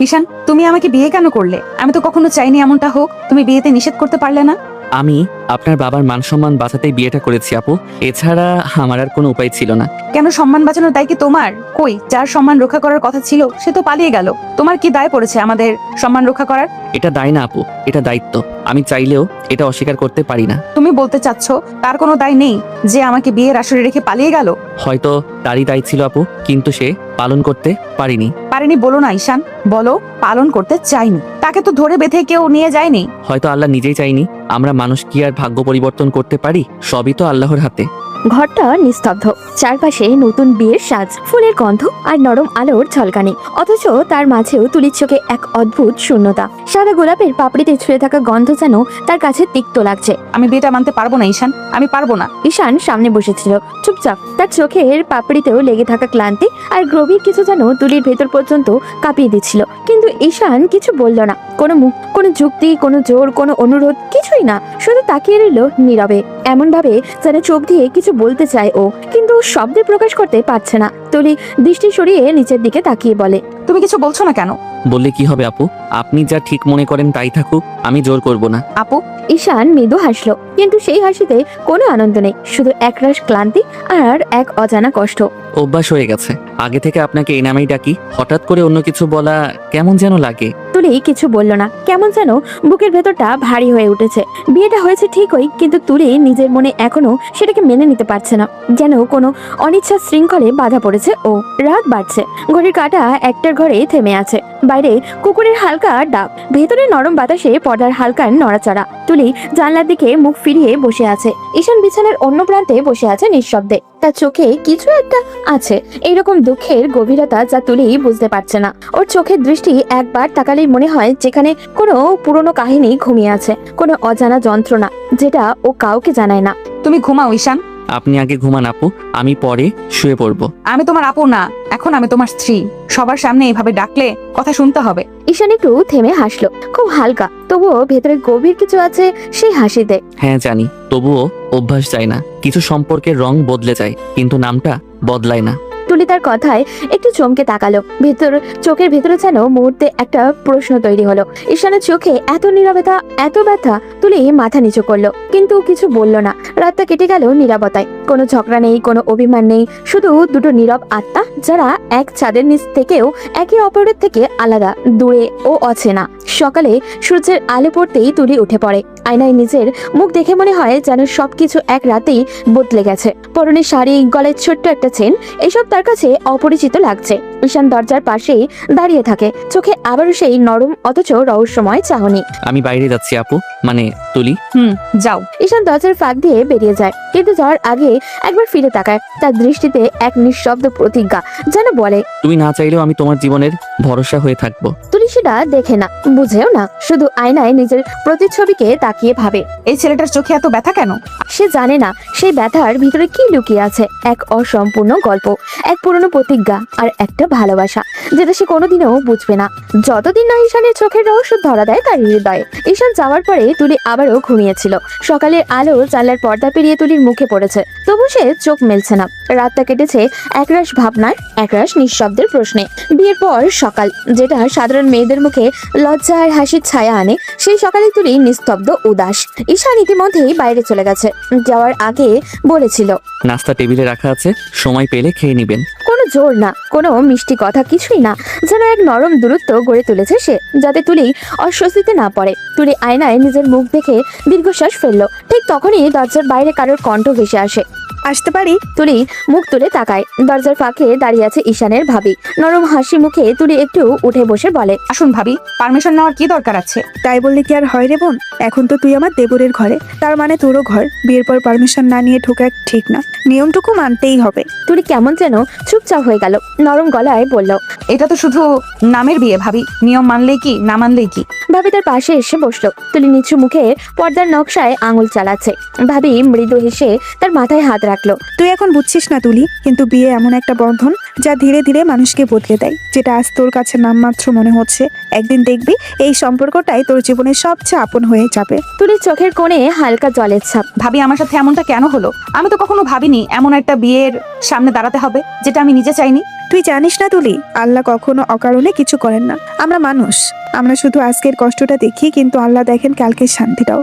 ঈশান, তুমি আমাকে বিয়ে কেন করলে? আমি তো কখনো চাইনি এমনটা হোক। তুমি বিয়েতে নিষেধ করতে পারলে না? আমি আপনার বাবার মান সম্মান বাঁচাতেই বিয়েটা করেছি আপু। এছাড়া আমার আর কোনো উপায় ছিল না। কেন সম্মান বাঁচানোর দায় কি তোমার? কই, যার সম্মান রক্ষা করার কথা ছিল সে তো পালিয়ে গেল। তোমার কি দায় পড়েছে আমাদের সম্মান রক্ষা করার? এটা দায় না আপু, এটা দায়িত্ব। আমি চাইলেও এটা অস্বীকার করতে পারি না। তুমি বলতে চাচ্ছ তার কোনো দায় নেই যে আমাকে বিয়ের আসরে রেখে পালিয়ে গেল? হয়তো তারই দায় ছিল আপু, কিন্তু সে পালন করতে পারিনি। পারেনি বলো না ঈশান, বলো পালন করতে চাইনি। তাকে তো ধরে বেঁধে কেউ নিয়ে যায়নি। হয়তো আল্লাহ নিজেই চাইনি। আমরা মানুষ কি আর ভাগ্য পরিবর্তন করতে পারি? সবই তো আল্লাহর হাতে। ঘরটা নিস্তব্ধ, চারপাশে নতুন বিয়ের সাজ, ফুলের গন্ধ আর নরম আলোর ঝলকানি। অথচ তার মাঝেও তুলির চোখে এক অদ্ভুত শূন্যতা। সাদা গোলাপের পাপড়িতে ছুঁয়ে থাকা গন্ধ যেন তার কাছে তিক্ত লাগছে। আমি বিয়েটা মানতে পারবো না ঈশান, আমি পারবো না। ঈশান সামনে বসেছিল চুপচাপ, তার চোখের পাপড়িতেও লেগে থাকা ক্লান্তি আর গভীর কিছু যেন তুলির ভেতর পর্যন্ত কাঁপিয়ে দিচ্ছিল। কিন্তু ঈশান কিছু বলল না, কোনো মুখ, কোনো যুক্তি, কোনো জোর, কোনো অনুরোধ, কিছুই না। শুধু তাকিয়ে রইল নীরবে, এমন ভাবে যেন চোখ দিয়ে কিছু বলতে চায় ও, কিন্তু শব্দে প্রকাশ করতে পারছে না। তুলি দৃষ্টি সরিয়ে নিচের দিকে তাকিয়ে বলে, তুমি কিছু বলছো না কেন? বললে কি হবে আপু? আপনি যা ঠিক মনে করেন তাই থাকুক, আমি জোর করব না। আপু? ঈশান মৃদু হাসলো, কিন্তু সেই হাসিতে কোনো আনন্দ নেই, শুধু একরাশ ক্লান্তি আর এক অজানা কষ্ট। অভ্যাস হয়ে গেছে। আগে থেকে আপনাকে এই নামেই ডাকি, হঠাৎ করে অন্য কিছু বলা কেমন যেন লাগে। তুলি কিছু বলল না, কেমন যেন বুকের ভেতরটা ভারী হয়ে উঠেছে। বিয়েটা হয়েছে ঠিকই, কিন্তু তুলি নিজের মনে এখনো সেটাকে মেনে নিতে পারছে না। যেন কোনো অনিচ্ছা শৃঙ্খলে বাধা পড়েছে ও। রাত বাড়ছে, ঘড়ির কাঁটা একটার ঘরে থেমে আছে। বাইরে কুকুরের হালকা ডাক, ভেতরে নরম বাতাসে পর্দার হালকা নড়াচড়া। তুলি জানলার দিকে মুখ ফিরিয়ে বসে আছে। ঈশান বিছানার অন্য প্রান্তে বসে আছে নিঃশব্দে। তার চোখে কিছু একটা আছে, এইরকম দুঃখের গভীরতা যা তুলি বুঝতে পারছে না। ওর চোখের দৃষ্টি একবার তাকালেই মনে হয় যেখানে কোনো পুরনো কাহিনী ঘুমিয়ে আছে, কোনো অজানা যন্ত্রণা যেটা ও কাউকে জানায় না। তুমি ঘুমাও ঈশান। আপনি আগে ঘুমান আপু, আমি পরে শুয়ে পড়বো। আমি তোমার আপু না, এখন আমি তোমার স্ত্রী। সবার সামনে এইভাবে ডাকলে কথা শুনতে হবে। ঈশান একটু থেমে হাসলো, খুব হালকা, তবুও ভেতরে গভীর কিছু আছে সেই হাসিতে। হ্যাঁ জানি, তবুও অভ্যাস যায় না। কিছু সম্পর্কের রং বদলে যায়, কিন্তু নামটা বদলায় না। তুলি তার কথায় একটু চমকে তাকালো। চোখের ভেতরে যেন মুহূর্তে একটা প্রশ্ন তৈরি হলো। ঈশানের চোখে এত নীরবতা, এত ব্যথা। তুলি মাথা নিচু করলো, কিন্তু কিছু বলল না। রাতটা কেটে গেল নীরবতায়। কোনো ঝগড়া নেই, কোনো অভিমান নেই, শুধু দুটো নীরব আত্মা যারা এক ছাদের নিচ থেকেও একে অপরের থেকে আলাদা, দূরে ও অচেনা। সকালে সূর্যের আলো পড়তেই তুলি উঠে পড়ে। আয়নায় নিজের মুখ দেখে মনে হয় যেন সবকিছু এক রাতেই বদলে গেছে। পরনে শাড়ি, গলায় ছোট্ট একটা চেন, এসব তার কাছে অপরিচিত লাগছে। ঈশান দরজার পাশেই দাঁড়িয়ে থাকে, চোখে আবারও সেই নরম অথচ রহস্যময় চাহনি। আমি বাইরে যাচ্ছি আপু, মানে তুলি। যাও। ঈশান দরজার ফাঁক দিয়ে বেরিয়ে যায়, কিন্তু যাওয়ার আগে একবার ফিরে তাকায়। তার দৃষ্টিতে এক নিঃশব্দ প্রতিজ্ঞা, যেন বলে, তুমি না চাইলেও আমি তোমার জীবনের ভরসা হয়ে থাকবো। তুলি সেটা দেখে না, বুঝেও না, শুধু আয়নায় নিজের প্রতিচ্ছবিকে তাকিয়ে ভাবে, এই ছেলেটার চোখে এত ব্যথা কেন? সে জানে না সেই ব্যথার ভিতরে কি লুকিয়ে আছে। এক অসম্পূর্ণ গল্প, এক পুরনো প্রতিজ্ঞা আর একটা ভালোবাসা যেটা সে কোনোদিনও বুঝবে না, যতদিন না ঈশানের চোখের রহস্য ধরা দেয় তার হৃদয়ে। ঈশান যাওয়ার পরে তুলি আবারও ঘুমিয়েছিল। সকালের আলো জানলার পর্দা পেরিয়ে তুলির মুখে পড়েছে, তবু সে চোখ মেলছে না। রাতটা কেটেছে একরাশ ভাবনার, একরাশ নিঃশব্দের প্রশ্নে। বিয়ের পর সকাল, যেটা সাধারণ মেয়েদের মুখে লজ্জা আর হাসির ছায়া আনে, সেই সকালে তুলি নিস্তব্ধ, উদাস। ঈশান ইতিমধ্যেই বাইরে চলে গেছে, যাওয়ার আগে বলেছিল, নাস্তা টেবিলে রাখা আছে, সময় পেলে খেয়ে নিবেন। কোনো জোর না, কোনো মিষ্টি কথা, কিছুই না। যেন এক নরম দূরত্ব গড়ে তুলেছে সে, যাতে তুলি অস্বস্তিতে না পড়ে। তুলি আয়নায় নিজের মুখ দেখে দীর্ঘশ্বাস ফেললো। ঠিক তখনই দরজার বাইরে কারোর কণ্ঠ ভেসে আসে। আসতে পারি? তুলি মুখ তুলে তাকায়। দরজার ফাঁকে দাঁড়িয়ে আছে ঈশানের ভাবি। নরম হাসি মুখে তুলি একটু উঠে বসে বলে, আসুন ভাবি, পারমিশন নেওয়ার কি দরকার আছে? তাই বললে কি আর হয় রে বোন? এখন তো তুই আমার দেবরের ঘরে, তার মানে তোরও ঘর। বিয়ের পর পারমিশন না নিয়ে ঢোকা ঠিক না, নিয়মটুকু মানতেই হবে। তুলি কেমন যেন চুপচাপ হয়ে গেল, নরম গলায় বলল, এটা তো শুধু নামের বিয়ে ভাবি, নিয়ম মানলেই কি না মানলেই কি? ভাবি তার পাশে এসে বসলো। তুলি নিচু মুখে পর্দার নকশায় আঙুল চালাচ্ছে। ভাবি মৃদু হেসে তার মাথায় হাত রাখলো। তুই এখন বুঝছিস না তুলি, কিন্তু বিয়ে এমন একটা বন্ধন যা ধীরে ধীরে মানুষকে বদলে দেয়। যেটা আজ তোর কাছে নামমাত্র মনে হচ্ছে, একদিন দেখবি এই সম্পর্কটাই তোর জীবনের সবচেয়ে আপন হয়ে যাবে। তুলির চোখের কোণে হালকা জলের ছাপ। ভাবি, আমার সাথে এমনটা কেন হলো? আমি তো কখনো ভাবিনি এমন একটা বিয়ের সামনে দাঁড়াতে হবে যেটা আমি নিজে চাইনি। তুই জানিস না তুলি, আল্লাহ কখনো অকারণে কিছু করেন না। আমরা মানুষ, আমরা শুধু আজকের কষ্টটা দেখি, কিন্তু আল্লাহ দেখেন কালকের শান্তিটাও।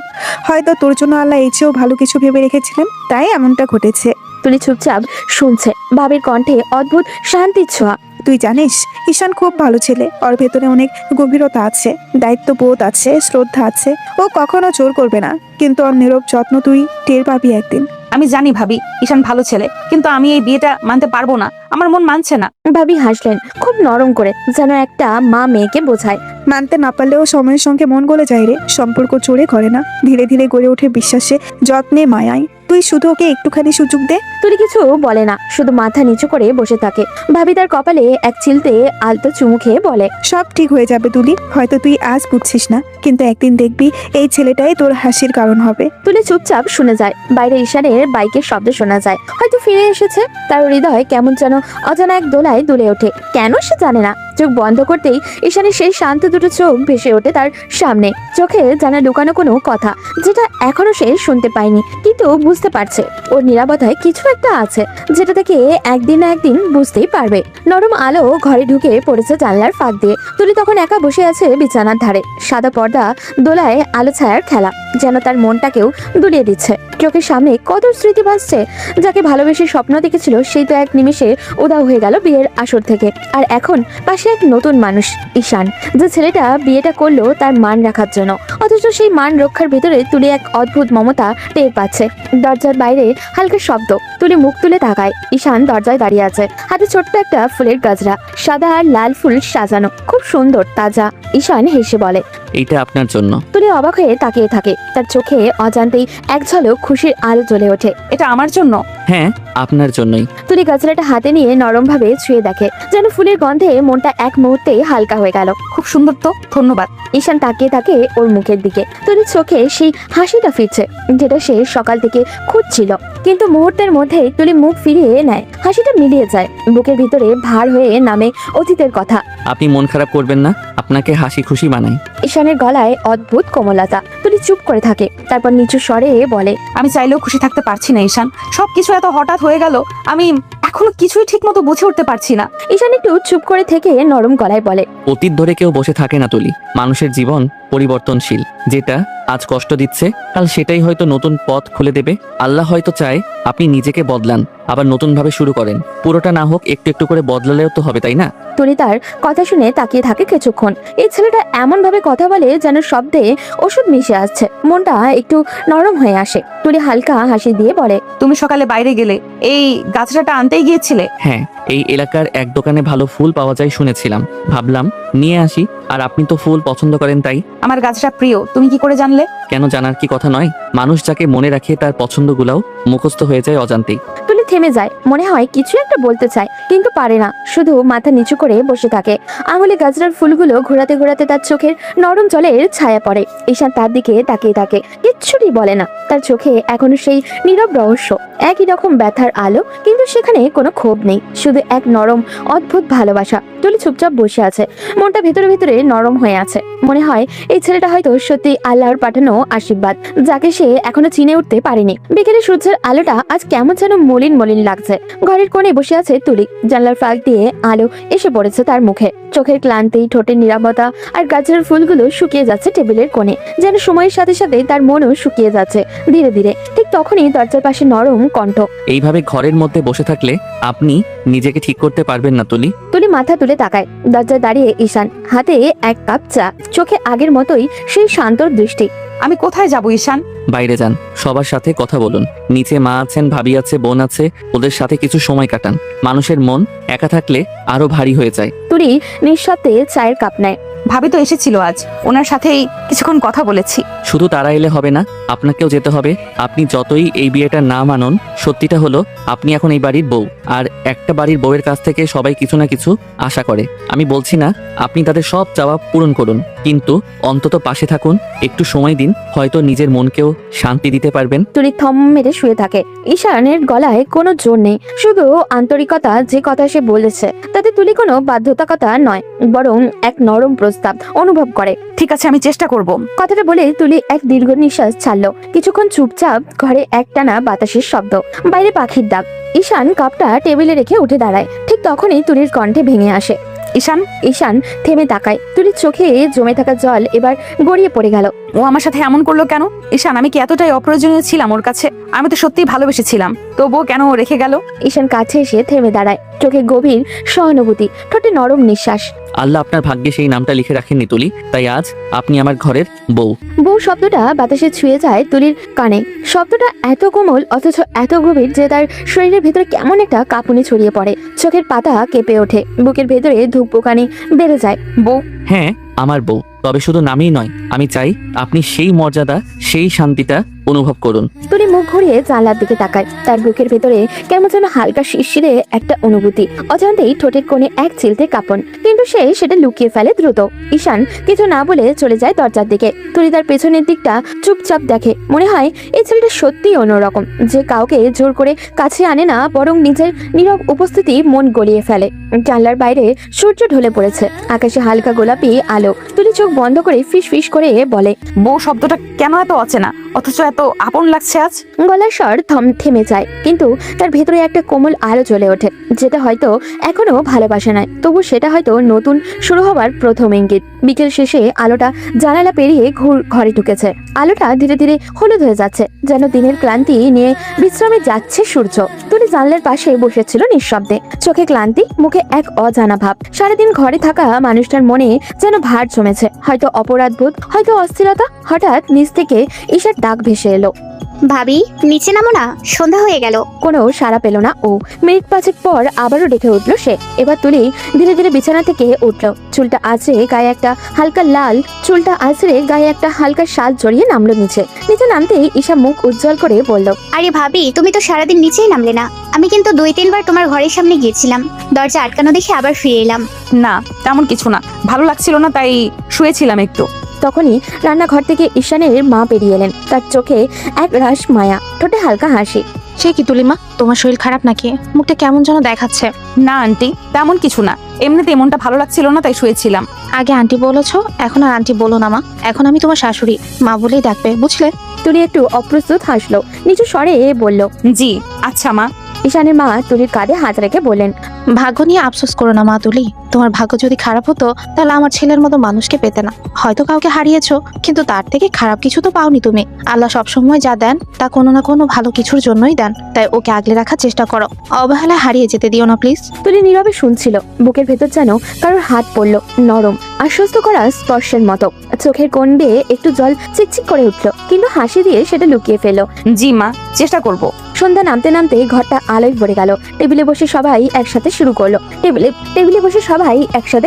হয়তো তোর জন্য আল্লাহ এই চেয়েও ভালো কিছু ভেবে রেখেছিলেন, তাই এমনটা ঘটেছে। তুলি চুপচাপ শুনছে, ভাবির কণ্ঠে অদ্ভুত শান্তির ছোঁয়া। তুই জানিস ঈশান খুব ভালো ছেলে, ওর ভেতরে অনেক গভীরতা আছে, দায়িত্ববোধ আছে, শ্রদ্ধা আছে। ও কখনো জোর করবে না, কিন্তু ওর নীরব যত্ন তুই টের পাবি একদিন। আমি জানি ভাবি ঈশান ভালো ছেলে, কিন্তু আমি এই বিয়েটা মানতে পারবো না, আমার মন মানছে না। ভাবি হাসলেন খুব নরম করে, যেন একটা মা মেয়েকে বোঝায়। মানতে না পারলেও সময়ের সঙ্গে মন গলে যায় রে। সম্পর্ক চড়ে করে না, ধীরে ধীরে গড়ে ওঠে বিশ্বাসে, যত্নে, মায়ায়। তুই শুধু ওকে একটুখানি সুযোগ দে। তুলি কিছু বলে না, শুধু মাথা নিচু করে বসে থাকে। ভাবি তার কপালে এক চিলতে আলতো চুমু খেয়ে বলে, সব ঠিক হয়ে যাবে তুলি। হয়তো তুই আজ বুঝছিস না, কিন্তু একদিন দেখবি এই ছেলেটাই তোর হাসির কারণ হবে। তুলি চুপচাপ শুনে যায়। বাইরে ঈশানের বাইকের শব্দ শোনা যায়, হয়তো ফিরে এসেছে। তার হৃদয় কেমন যেন অজানা এক দোলায় দুলে ওঠে, কেন সে জানে না। চোখ বন্ধ করতেই ঈশানের সেই শান্ত দুটো চোখ ভেসে ওঠে তার সামনে। চোখে জানা লুকানো কোনো কথা, যেটা এখনো সে শুনতে পায়নি, কিন্তু বুঝতে পারছে ওর নীরবতায় কিছু একটা আছে, যেটা থেকে একদিন না একদিন বুঝতেই পারবে। নরম আলো ঘরে ঢুকে পড়েছে জানলার ফাঁক দিয়ে। তুলি তখন একা বসে আছে বিছানার ধারে। সাদা পর্দা দোলায় আলো ছায়ার খেলা, যেন তার মনটাকেও দুলিয়ে দিচ্ছে। চোখের সামনে কত স্মৃতি ভাসছে। যাকে ভালোবেসে স্বপ্ন দেখেছিল, সেই তো এক নিমেষে উধাও হয়ে গেল বিয়ের আসর থেকে। আর এখন পাশে এক নতুন মানুষ, ঈশান, যে ছেলেটা বিয়েটা করলো তার মান রাখার জন্য। অথচ সেই মান রক্ষার ভেতরে তুলি এক অদ্ভুত মমতা টের পাচ্ছে। দরজার বাইরে হালকা শব্দ। তুলি মুখ তুলে তাকায়। ঈশান দরজায় দাঁড়িয়ে আছে, হাতে ছোট্ট একটা ফুলের গাজরা, সাদা আর লাল ফুল সাজানো, খুব সুন্দর, তাজা। ঈশান হেসে বলে, এইটা আপনার জন্য। তুলি অবাক হয়ে তাকিয়ে থাকে। তার চোখে অজান্তেই এক ঝলক খুশির আলো জ্বলে ওঠে। এটা আমার জন্য? হ্যাঁ, আপনার জন্যই। তুলি গাছড়াটা হাতে নিয়ে নরম ভাবে ছুঁয়ে দেখে, যেন ফুলের গন্ধে মনটা এক মুহূর্তে হালকা হয়ে গেল। খুব সুন্দর তো, ধন্যবাদ। ঈশান তাকিয়ে থাকে ওর মুখের দিকে। তুলির চোখে সেই হাসিটা ফিরছে, যেটা সে সকাল থেকে খুঁজছিল। কিন্তু মুহূর্তের মধ্যে তুলি মুখ ফিরিয়ে নেয়, হাসিটা মিলিয়ে যায়। বুকের ভিতরে ভার হয়ে নামে অতীতের কথা। আপনি মন খারাপ করবেন না, আপনাকে হাসি খুশি বানাই। ঈশানের গলায় অদ্ভুত কোমলতা। তুলি চুপ করে থাকে, তারপর নিচু স্বরে বলে, আমি চাইলেও খুশি থাকতে পারছি না ঈশান, সবকিছু এত হঠাৎ হয়ে গেল, আমি এখনো কিছুই ঠিক মতো বুঝে উঠতে পারছি না। ঈশান একটু চুপ করে থেকে নরম গলায় বলে, অতীত ধরে কেউ বসে থাকে না তুলি। মানুষের জীবন পরিবর্তনশীল, যেটা আজ কষ্ট দিচ্ছে কাল সেটাই হয়তো নতুন পথ খুলে দেবে। আল্লাহ হয়তো চায় আপনি নিজেকে বদলান, আবার নতুন ভাবে শুরু করেন। পুরোটা না হোক, একটু একটু করে বদলালেও তো হবে, তাই না? তুলি তার কথা শুনে তাকিয়ে থাকে কিছুক্ষণ। এই ছেলেটা এমন ভাবে কথা বলে যেন শব্দে ওষুধ মিশে আসছে। মনটা একটু নরম হয়ে আসে। তুলি হালকা হাসি দিয়ে বলে, তুমি সকালে বাইরে গেলে, এই গাছটাটা আনতেই গিয়েছিলে? হ্যাঁ, এই এলাকার এক দোকানে ভালো ফুল পাওয়া যায় শুনেছিলাম, ভাবলাম নিয়ে আসি। আর আপনি তো ফুল পছন্দ করেন, তাই। আমার গাছটা প্রিয়, তুমি কি করে জানলে? কেন, জানার কি কথা নয়? মানুষ যাকে মনে রাখে তার পছন্দগুলাও মুখস্থ হয়ে যায় অজান্তেই। তুলি থেমে যায়, মনে হয় কিছু একটা বলতে চায়, কিন্তু পারে না। শুধু মাথা নিচু করে বসে থাকে। আঙুলে গাজরার ফুলগুলো ঘোরাতে ঘোরাতে তার চোখের নরম জলের ছায়া পড়ে। ঈশান তার দিকে তাকিয়ে থাকে, কিচ্ছুটি বলে না। তার চোখে এখনো সেই নীরব রহস্য, একই রকম ব্যথার আলো, কিন্তু সেখানে কোনো ক্ষোভ নেই, শুধু এক নরম অদ্ভুত ভালোবাসা। তুলি চুপচাপ বসে আছে, মনটা ভেতরে ভেতরে নরম হয়ে আছে। মনে হয় এই ছেলেটা হয়তো সত্যি আল্লাহর পাঠানো আশীর্বাদ, যাকে সে এখনো চিনে উঠতে পারেনি। বিকেলে সূর্যের আলোটা আজ কেমন যেন মলিন মলিন লাগছে। ঘরের কোণে বসে আছে তুলি, জানলার ফাঁক দিয়ে আলো এসে পড়েছে তার মুখে। চোখের ক্লান্তি, ঠোঁটের নীরবতা আর গাছের ফুলগুলো শুকিয়ে যাচ্ছে টেবিলের কোণে, যেন সময়ের সাথে সাথে তার মনও শুকিয়ে যাচ্ছে ধীরে ধীরে। ঠিক তখনই দরজার পাশে নরম কণ্ঠ। এইভাবে ঘরের মধ্যে বসে থাকলে আপনি নিজেকে ঠিক করতে পারবেন না তুলি। তুলি মাথা তুলে তাকায়। দরজায় দাঁড়িয়ে ঈশান, হাতে এক কাপ চা, চোখে আগের মতোই সেই শান্ত দৃষ্টি। আমি কোথায় যাব ঈশান? বাইরে যান, সবার সাথে কথা বলুন। নিচে মা আছেন, ভাবি আছে, বোন আছে, ওদের সাথে কিছু সময় কাটান। মানুষের মন একা থাকলে আরো ভারী হয়ে যায়। তুলি নিঃশব্দে চায়ের কাপ নেয়। ভাবি তো এসেছিল আজ, ওনার সাথেই কিছুক্ষণ কথা বলেছি। শুধু তারা এলে হবে না, আপনাকেও যেতে হবে। আপনি যতই এই বিয়েটা না মানন, সত্যিটা হলো আপনি এখন এই বাড়ির বউ। আর একটা বাড়ির বউয়ের কাছ থেকে সবাই কিছু না কিছু আশা করে। আমি বলছি না আপনি তাদের সব চাওয়া পূরণ করুন, কিন্তু অন্তত পাশে থাকুন, একটু সময় দিন, হয়তো নিজের মনকেও শান্তি দিতে পারবেন। তুলি থম মেরে শুয়ে থাকে। ঈশানের গলায় কোনো জোর নেই, শুধু আন্তরিকতা। যে কথা সে বলেছে তাতে তুলি কোনো বাধ্যতাকতা নয়, বরং এক নরম প্রস্তাব অনুভব করে। ঠিক আছে, আমি চেষ্টা করব। কথাটা বলে তুলি এক দীর্ঘ নিঃশ্বাস ছাড়লো। কিছুক্ষণ চুপচাপ, ঘরে একটানা বাতাসের শব্দ, বাইরে পাখির ডাক। ঈশান কাপটা টেবিলে রেখে উঠে দাঁড়ায়। ঠিক তখনই তুলির কণ্ঠে ভেঙে আসে। ঈশান, ঈশান থেমে তাকায়। তুলির চোখে জমে থাকা জল এবার গড়িয়ে পড়ে গেল। ও আমার সাথে এমন করলো কেন? ঈশান, আমি কি এতটাই অপ্রয়োজনীয় ছিলাম ওর কাছে? আমি তো সত্যিই ভালোবেসেছিলাম, তবুও কেন ও রেখে গেল? ঈশান কাছে এসে থেমে দাঁড়ায়, চোখে গভীর সহানুভূতি, ঠোঁটে নরম নিঃশ্বাস। আল্লাহ আপনার ভাগ্যে সেই নামটা লিখে রাখেননি তুলি, তাই আজ আপনি আমার ঘরের বউ। বউ শব্দটা বাতাসে ছুঁয়ে যায় তুলির কানে। শব্দটা এত কোমল অথচ এত গভীর যে তার শরীরের ভেতরে কেমন একটা কাঁপুনি ছড়িয়ে পড়ে। চোখের পাতা কেঁপে ওঠে, বুকের ভেতরে ধুকপুকানি বেড়ে যায়। বউ? হ্যাঁ, আমার বউ। তবে শুধু নামেই নয়, আমি চাই আপনি সেই মর্যাদা, সেই শান্তিটা অনুভব করুন। তুলি মুখ ঘুরিয়ে জানলার দিকে তাকায়। তার বুকের ভেতরে কেমন যেন হালকা শিরশিরে একটা অনুভূতি। অজান্তেই ঠোঁটের কোণে এক চিলতে কাঁপন, কিন্তু সে সেটা লুকিয়ে ফেলে দ্রুত। ঈশান কিছু না বলে চলে যায় দরজার দিকে। তুলি তার পেছনের দিকটা চুপচাপ দেখে। মনে হয় এই ছেলেটা সত্যিই অন্যরকম, যে কাউকে জোর করে কাছে আনে না, বরং নিজের নীরব উপস্থিতি মন গলিয়ে ফেলে। জানলার বাইরে সূর্য ঢলে পড়েছে, আকাশে হালকা গোলাপি আলো। তুলি চোখ বন্ধ করে ফিস ফিস করে বলে, বউ শব্দটা কেন এত অচেনা অথচ এত আপন লাগছে আজ? গলার স্বর থেমে যায়, কিন্তু তার ভেতরে একটা কোমল আলো জ্বলে ওঠে, যেটা হয়তো এখনো ভালোবাসা নয়, তবু সেটা হয়তো নতুন শুরু হবার প্রথম ইঙ্গিত। বিকেল শেষে আলোটা জানালা পেরিয়ে ঘরে ঢুকেছে। আলোটা ধীরে ধীরে হলুদ হয়ে যাচ্ছে, যেন দিনের ক্লান্তি নিয়ে বিশ্রামে যাচ্ছে সূর্য। তুলি জানলার পাশে বসেছিল নিঃশব্দে, চোখে ক্লান্তি, মুখে এক অজানা ভাব। সারাদিন ঘরে থাকা মানুষটার মনে যেন ভার জমেছে, হয়তো অপরাধবোধ, হয়তো অস্থিরতা। হঠাৎ নিচ থেকে ঈশার ডাক ভেসে এলো, ভাবি নিচে নামো না, সন্ধ্যা হয়ে গেল। কোনো সাড়া পেল না ও। মিনিট পাঁচেক পর আবারও ডেকে উঠলো সে। এবার তুলি ধীরে ধীরে বিছানা থেকে উঠলো। চুলটা আঁচড়ে গায়ে একটা হালকা শাল জড়িয়ে নামলো নিচে। নামতেই ঈশা মুখ উজ্জ্বল করে বলল, আরে ভাবি, তুমি তো সারাদিন নিচেই নামলে না। আমি কিন্তু 2-3 বার তোমার ঘরের সামনে গিয়েছিলাম, দরজা আটকানো দেখে আবার ফিরে এলাম। না, তেমন কিছু না, ভালো লাগছিল না তাই শুয়েছিলাম একটু। তখনই রান্নাঘর থেকে ঈশানের মা বেরিয়ে এলেন। তার চোখে এক রাশ মায়া, ঠোঁটে হালকা হাসি। সে কি তুলিমা, তোমার শরীর খারাপ নাকি? মুখটা কেমন যেন দেখাচ্ছে। না আন্টি, তেমন কিছু না, এমনিতে মনটা ভালো লাগছিল না তাই শুয়েছিলাম। আগে আন্টি বলেছো, এখন আর আন্টি বলো না মা। এখন আমি তোমার শাশুড়ি, মা বলেই ডাকবে, বুঝলে? তুলি একটু অপ্রস্তুত হাসলো, নিচু স্বরে বলল, জি আচ্ছা মা। ঈশানের মা তুলির কাঁধে হাত রেখে বললেন, ভাগ্য নিয়ে আফসোস করো না মা তুলি। তোমার ভাগ্য যদি খারাপ হতো তাহলে আমার ছেলের মতো মানুষকে পেতে না। হয়তো কাউকে হারিয়েছো, কিন্তু তার থেকে খারাপ কিছু তো পাওনি তুমি। আল্লাহ সবসময় যা দেন তা কোনো না কোনো ভালো কিছুর জন্যই দেন, তাই ওকে আগলে রাখার চেষ্টা করো। অবহেলায় হারিয়ে যেতে দিও না প্লিজ। তুলি নীরবে শুনছিল। বুকের ভেতর যেন কারোর হাত পড়লো, নরম, আশ্বস্ত করা স্পর্শের মতো। চোখের কোণ বেয়ে একটু জল চিকচিক করে উঠলো, কিন্তু হাসি দিয়ে সেটা লুকিয়ে ফেললো। জি মা, চেষ্টা করব। সন্ধ্যা নামতে নামতে ঘরটা আলোয় ভরে গেল। টেবিলে বসে সবাই একসাথে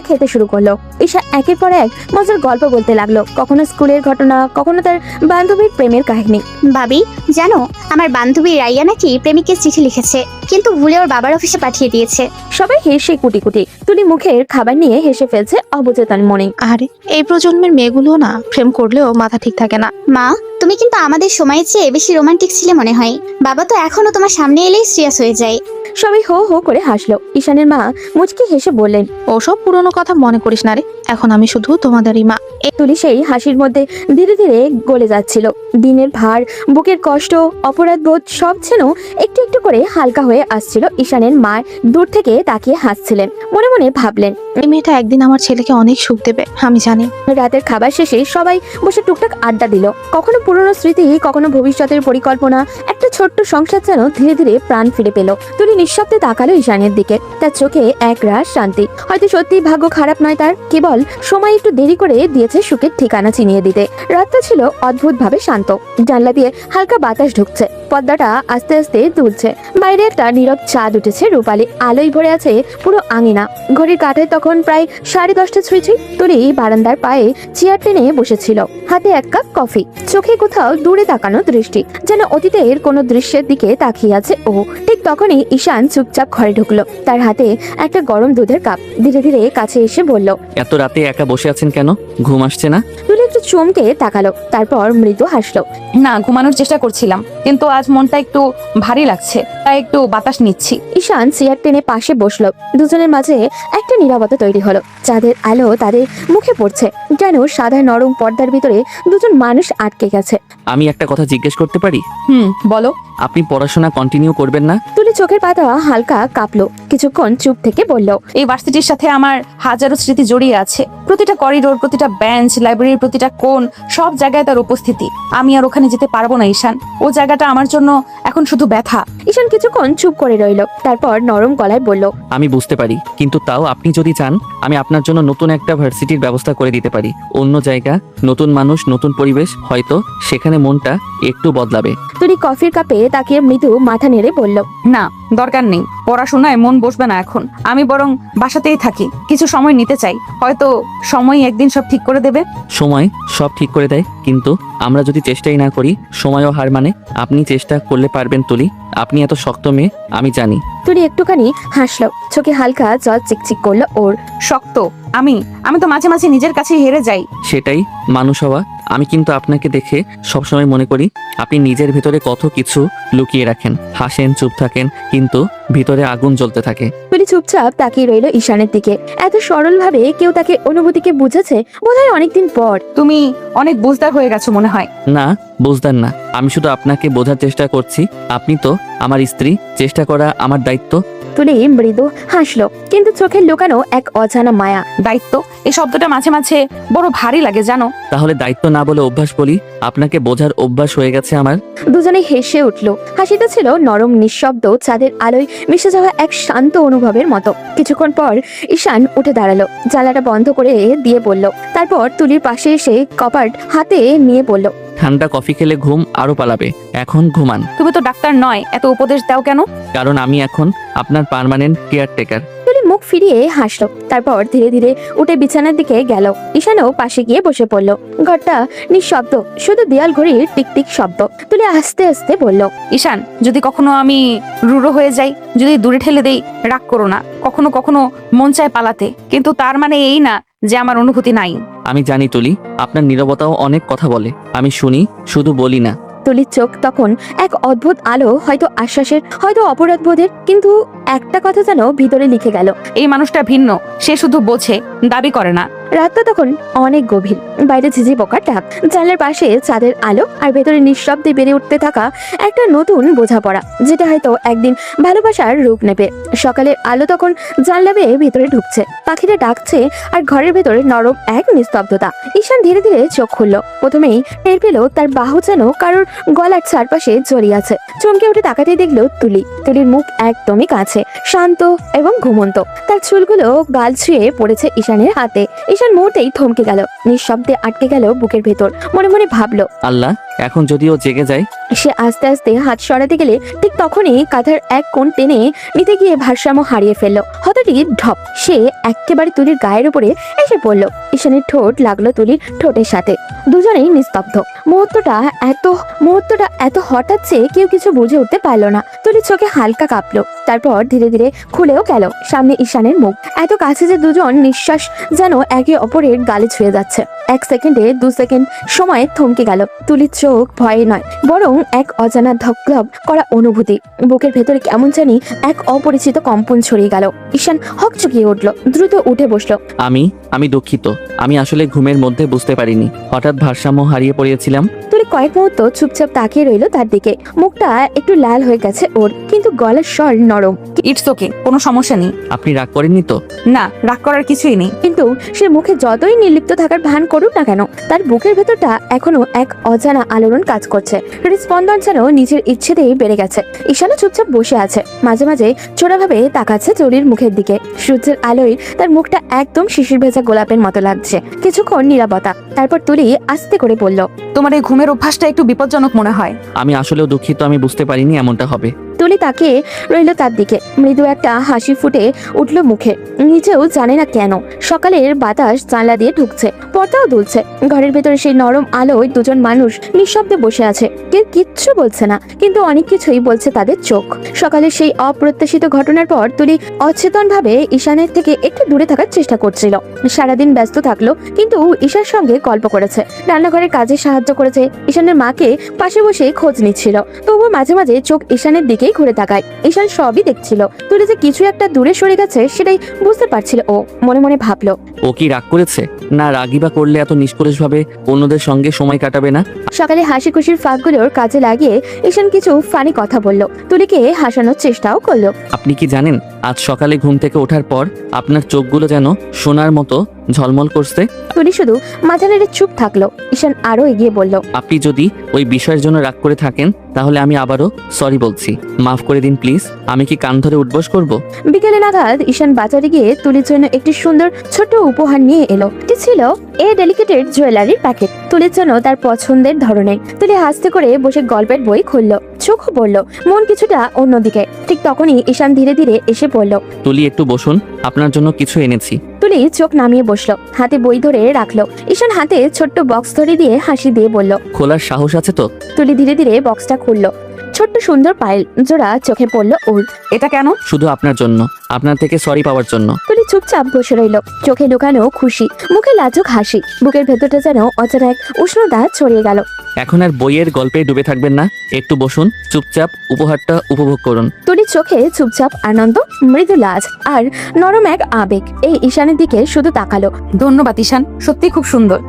খেতে শুরু করলো। ঈশা একের পর এক মজার গল্প বলতে লাগলো, কখনো স্কুলের ঘটনা, কখনো তার বান্ধবীর প্রেমের কাহিনী। ভাবি জানো, আমার বান্ধবী রাইয়া নাকি প্রেমিকের চিঠি লিখেছে, কিন্তু ভুলে ওর বাবার অফিসে পাঠিয়ে দিয়েছে। সবাই হেসে কুটি কুটি। তুলি মুখের খাবার নিয়ে হেসে ফেলছে অবচেতন মনে। আরে এই প্রজন্মের মেয়েগুলো না প্রেম করলেও মাথা ঠিক থাকে না। মা, তুমি কিন্তু আমাদের সময়ের চেয়ে বেশি রোমান্টিক ছিলে মনে হয়। বাবা তো এখনো তোমার সামনে এলেই সিরিয়াস হয়ে যায়। সবাই হো হো করে হাসলো। ঈশানের মা মুচকি হেসে বললেন, ওসব পুরনো কথা মনে করিস না রে, এখন আমি শুধু তোমাদেরই মা। তুলি সেই হাসির মধ্যে ধীরে ধীরে গলে যাচ্ছিল। দিনের ভার, বুকের কষ্ট, অপরাধ বোধ সব যেন একটু একটু করে হালকা হয়ে আসছিল। ঈশানের মা দূর থেকে তাকিয়ে হাসছিলেন, মনে মনে ভাবলেন, এই মেয়েটা একদিন আমার ছেলেকে অনেক সুখ দেবে, আমি জানি। রাতের খাবার শেষে সবাই বসে টুকটাক আড্ডা দিল। কখনো পুরনো স্মৃতি, কখনো ভবিষ্যতের পরিকল্পনা। একটা ছোট্ট সংসার যেন ধীরে ধীরে প্রাণ ফিরে পেল। তুলি নিঃশব্দে তাকালো ঈশানের দিকে, তার চোখে এক রাশ শান্তি। হয়তো সত্যি ভাগ্য খারাপ নয় তার, কেবল সময় একটু দেরি করে দিয়েছে সুখের ঠিকানা চিনিয়ে দিতে। রাতটা ছিল অদ্ভুতভাবে শান্ত। জানলা দিয়ে হালকা বাতাস ঢুকছে, পর্দাটা আস্তে আস্তে দুলছে। বাইরে একটা নীরব চাঁদ উঠেছে, রূপালি আলোয় ভরে আছে পুরো আঙিনা। ঘড়ির কাঁটায় তখন প্রায় 10:30 ছুঁই। তুলি বারান্দার পায়ে চেয়ার টেনে বসেছিল, হাতে এক কাপ কফি, চোখে কোথাও দূরে তাকানো দৃষ্টি, যেন অতীতের কোনো দৃশ্যের দিকে তাকিয়ে আছে ও। ঠিক তখনই ঈশান চুপচাপ ঘরে ঢুকলো, তার হাতে একটা গরম দুধের কাপ। ধীরে ধীরে কাছে এসে বলল, এত রাতে একা বসে আছেন কেন? ঘুম আসছে না? তুলি একটু একটু চমকে তাকালো, তারপর মৃদু হাসলো। না, ঘুমানোর চেষ্টা করছিলাম, কিন্তু আজ মনটা একটু ভারী লাগছে, তাই একটু বাতাস নিচ্ছি। ঈশান চেয়ার টেনে পাশে বসলো। দুজনের মাঝে একটা নীরবতা তৈরি হলো। চাঁদের আলো তাদের মুখে পড়ছে, যেন সাদা নরম পর্দার ভিতরে দুজন মানুষ আটকে গেছে। আমি একটা কথা জিজ্ঞেস করতে পারি? বলো। আপনি পড়াশোনা কন্টিনিউ করবেন না? তুলি চোখের পাতা হালকা কাঁপলো, কিছুক্ষণ চুপ থেকে বলল, এই ভার্সিটির সাথে আমার হাজারো স্মৃতি জড়িয়ে আছে। প্রতিটা করিডোর, প্রতিটা বেঞ্চ, লাইব্রেরির প্রতিটা কোণ, সব জায়গায় তার উপস্থিতি। আমি আর ওখানে যেতে পারবো না ঈশান। ও জায়গাটা আমার জন্য এখন শুধু ব্যথা। ঈশান কিছুক্ষণ চুপ করে রইল, তারপর নরম গলায় বলল, আমি বুঝতে পারি, কিন্তু তাও আপনি যদি চান আমি আপনার জন্য নতুন একটা ভার্সিটির ব্যবস্থা করে দিতে পারি। অন্য জায়গা, নতুন মানুষ, নতুন পরিবেশ, হয়তো সেখানে মনটা একটু বদলাবে। তুলি কফির কাপে তাকিয়ে মৃদু মাথা নেড়ে বলল, না, দরকার নেই। পড়াশোনায় মন বসবে না এখন। আমি বরং বাসাতেই থাকি, কিছু সময় নিতে চাই। হয়তো সময় একদিন সব ঠিক করে দেবে। সময় সব ঠিক করে দেয়, কিন্তু আমরা যদি চেষ্টাই না করি সময়ও হার মানে। আপনি চেষ্টা করলে পারবেন তুলি, আপনি এত শক্ত মেয়ে আমি জানি। তুলি একটুখানি হাসলো, চোখে হালকা জল চিকচিক করলো ওর। শক্ত? আমি তো মাঝে মাঝে নিজের কাছে হেরে যাই। সেটাই মানুষ হওয়া। আমি কিন্তু আপনাকে দেখে সবসময় মনে করি আপনি নিজের ভিতরে কত কিছু লুকিয়ে রাখেন। হাসেন, চুপ থাকেন, কিন্তু ভিতরে আগুন জ্বলতে থাকে। তুলি চুপচাপ তাকিয়ে রইল ঈশানের দিকে। এত সরল ভাবে কেউ তাকে অনুভূতিকে বুঝেছে বোধহয় অনেকদিন পর। তুমি অনেক বুঝদার হয়ে গেছো মনে হয়। না, বুঝতেন না। আমি শুধু আপনাকে বোঝার চেষ্টা করছি। আপনি তো আমার স্ত্রী, চেষ্টা করা আমার দায়িত্ব। তুলি মৃদু হাসলো, কিন্তু চোখে লুকানো এক অজানা মায়া। দায়িত্ব, এই শব্দটা মাঝে মাঝে বড় ভারী লাগে জানো। তাহলে দায়িত্ব না বলে অভ্যাস বলি। আপনাকে বোঝার অভ্যাস হয়ে গেছে আমার। দুজনে হেসে উঠলো। হাসিটা ছিল নরম, নিঃশব্দ, চাঁদের আলোয় মিশে যাওয়া এক শান্ত অনুভবের মতো। কিছুক্ষণ পর ঈশান উঠে দাঁড়ালো, জানলাটা বন্ধ করে দিয়ে বলল, তারপর তুলির পাশে এসে কপাট হাতে নিয়ে বলল, ঠান্ডা কফি খেলে ঘুম আরো পালাবে, এখন ঘুমান। তুমি তো ডাক্তার নয়, এত উপদেশ দাও কেন? কারণ আমি এখন আপনার পার্মানেন্ট কেয়ারটেকার। তুলি মুখ ফিরিয়ে হাসলো, তারপর ধীরে ধীরে উঠে বিছানার দিকে গেল। ঈশানও পাশে গিয়ে বসে পড়লো। ঘরটা নিঃশব্দ, শুধু দেয়াল ঘড়ির টিকটিক শব্দ। তুলি আস্তে আস্তে বলল, ঈশান, যদি কখনো আমি রুড়ো হয়ে যাই, যদি দূরে ঠেলে দেই, রাগ করো না। কখনো কখনো মন চায় পালাতে, কিন্তু তার মানে এই না যে আমার অনুভূতি নাই। আমি জানি তুলি, আপনার নীরবতাও অনেক কথা বলে। আমি শুনি, শুধু বলি না। তুলির চোখ তখন এক অদ্ভুত আলো, হয়তো আশ্বাসের, হয়তো অপরাধ বোধের, কিন্তু একটা কথা যেন ভিতরে লিখে গেল। এই মানুষটা ভিন্ন, সে শুধু বোঝে, দাবি করে না। রাতটা তখন অনেক গভীর। বাইরে ঝিঝি পোকার ডাক, জানলার পাশে চাঁদের আলো, আর ভেতরে নিঃশব্দে বেড়ে উঠতে থাকা একটা নতুন বোঝাপড়া, যেটা হয়তো একদিন ভালোবাসার রূপ নেবে। সকালের আলো তখন জানলা বেয়ে ভেতরে ঢুকছে, পাখিরা ডাকছে, আর ঘরের ভেতরে নরম এক নিস্তব্ধতা। ঈশান ধীরে ধীরে চোখ খুলল। প্রথমেই টের পেল তার বাহু যেন কারোর গলার চারপাশে জড়িয়ে আছে। চমকে উঠে তাকাতেই দেখলো তুলির মুখ একদমই কাছে, শান্ত এবং ঘুমন্ত। তার চুলগুলো গাল ছুঁয়ে পড়েছে ঈশানের হাতে। ঈশান মুহূর্তেই থমকে গেল, নিঃশব্দে আটকে গেল বুকের ভেতর। মনে মনে ভাবলো, আল্লাহ, এখন যদিও জেগে যায়। সে আস্তে আস্তে হাত সরাতে গেলে ঠিক তখনই কাঁথার এক কোণ টেনে নিতে গিয়ে ভারসাম্য হারিয়ে ফেললো। হঠাৎই ঢপ, সে একেবারে তুলির গায়ের উপরে এসে পড়লো। ঈশানের ঠোঁট লাগলো তুলির ঠোঁটের সাথে। দুজনেই নিস্তব্ধ। মুহূর্তটা এত হঠাৎ যে কেউ কিছু বুঝে উঠতে পারলো না। তুলির চোখে হালকা কাঁপলো, তারপর ধীরে ধীরে খুলেও গেল সামনে ঈশানের মুখ। এত কাছে যে দুজন নিঃশ্বাস যেন একে অপরের গালে ছুঁয়ে যাচ্ছে। এক সেকেন্ডে 2 সেকেন্ড সময় থমকে গেল। তুলির চোখ ভয়ে নয়, বরং এক অজানা ধকধক করা অনুভূতি। বুকের ভেতরে কেমন জানি এক অপরিচিত কম্পন ছড়িয়ে গেল। ঈশান হকচকিয়ে উঠল, দ্রুত উঠে বসলো। আমি দুঃখিত। আমি আসলে ঘুমের মধ্যে বুঝতে পারিনি, হঠাৎ ভারসাম্য হারিয়ে পড়েছিলাম। তুলি কয়েক মুহূর্ত চুপচাপ তাকিয়ে রইল তার দিকে। মুখটা একটু লাল হয়ে গেছে ওর, কিন্তু গলার স্বর নরম। ইটস ওকে, কোনো সমস্যা নেই। আপনি রাগ করেননি তো? না, রাগ করার কিছুই নেই। কিন্তু সে মুখে যতই নির্লিপ্ত থাকার ভান করুক না কেন, তার বুকের ভেতরটা এখনো এক অজানা আলোড়ন কাজ করছে। হৃদস্পন্দন যেন নিজের ইচ্ছেতেই বেড়ে গেছে। ঈশানও চুপচাপ বসে আছে, মাঝে মাঝে চোরাভাবে তাকাচ্ছে তুলির মুখের দিকে। সূর্যের আলোয় তার মুখটা একদম শিশির ভেজা গোলাপের মতো লাগছে। কিছুক্ষণ নীরবতা, তারপর তুলি আস্তে করে বলল, তোমার এই ঘুমের অভ্যাসটা একটু বিপজ্জনক মনে হয়। আমি আসলেও দুঃখিত, আমি বুঝতে পারিনি এমনটা হবে। তুলি তাকিয়ে রইল তার দিকে। মৃদু একটা হাসি ফুটে উঠল মুখে। নিজেও জানে না কেন সকালের বাতাস জানলা দিয়ে ঢুকছে, পর্দাও দুলছে। ঘরের ভেতরে সেই নরম আলোয় দুজন মানুষ নিঃশব্দে বসে আছে। কেউ কিচ্ছু বলছে না, কিন্তু অনেক কিছুই বলছে তাদের চোখ। সকালের সেই অপ্রত্যাশিত ঘটনার পর তুলি অচেতন ভাবে ঈশানের থেকে একটু দূরে থাকার চেষ্টা করছিল। সারাদিন ব্যস্ত থাকলো, কিন্তু ঈশার সঙ্গে গল্প করেছে, রান্নাঘরের কাজে সাহায্য করেছে, ঈশানের মাকে পাশে বসে খোঁজ নিচ্ছিল। তবু মাঝে মাঝে চোখ ঈশানের দিকেই ঘুরে তাকায়। ঈশান সবই দেখছিল। তুলি যে কিছু একটা দূরে সরে গেছে সেটাই বুঝতে পারছিল ও। মনে মনে ভাবলো, ও কি রাগ করেছে? না, রাগই বা করলে এত নিষ্কলুষভাবে অন্যদের সঙ্গে সময় কাটাবে না। সকালে হাসি খুশির ফাঁকগুলোর কাজে লাগিয়ে ঈশান কিছু ফানি কথা বলল, তুলিকে হাসানোর চেষ্টাও করলো। আপনি কি জানেন, আজ সকালে ঘুম থেকে ওঠার পর আপনার চোখগুলো যেন সোনার মতো ঝলমল করছে। তুলি শুধু মাথা নেড়ে চুপ থাকলো। ঈশান আরো এগিয়ে বলল, আপনি যদি ওই বিষয়ের জন্য রাগ করে থাকেন তাহলে আমি আবারও সরি বলছি, মাফ করে দিন প্লিজ। আমি কি কান ধরে উঠবস করব? বিকেলে নাগাদ ঈশান বাজারে গিয়ে তুলির জন্য একটি সুন্দর ছোট উপহার নিয়ে এলো। এটি ছিল ডেলিকেটেড জুয়েলারির প্যাকেট, তুলির জন্য তার পছন্দের ধরনের। তুলি হাসতে করে বসে গল্পের বই খুললো, চোখ পড়ল, মন কিছুটা অন্যদিকে। ঠিক তখনই ঈশান ধীরে ধীরে এসে পড়ল। তুলি, একটু বসুন, আপনার জন্য কিছু এনেছি। তুলি চোখ নামিয়ে বসলো, হাতে বই ধরে রাখলো। ঈশান হাতে ছোট্ট বক্স ধরে দিয়ে হাসি দিয়ে বলল, খোলার সাহস আছে তো? তুলি ধীরে ধীরে বক্সটা খুললো। ছোট্ট সুন্দর পায়েল জোড়া চোখে পড়লো ওর। এটা কেন? শুধু আপনার জন্য, আপনার থেকে সরি পাওয়ার জন্য। তুলি চুপচাপ বসে রইল, চোখে লুকানো খুশি, মুখে লাজুক হাসি। বুকের ভেতরটা যেন অচেনা এক উষ্ণতা ছড়িয়ে গেল। এখন আর বইয়ের গল্পে ডুবে থাকবেন না, একটু বসুন, চুপচাপ উপহারটা উপভোগ করুন। তুলির চোখে চুপচাপ আনন্দ, মৃদু লাজ আর নরম এক আবেগ। এই ঈশানের দিকে শুধু তাকালো। ধন্যবাদ ঈশান, সত্যি খুব সুন্দর।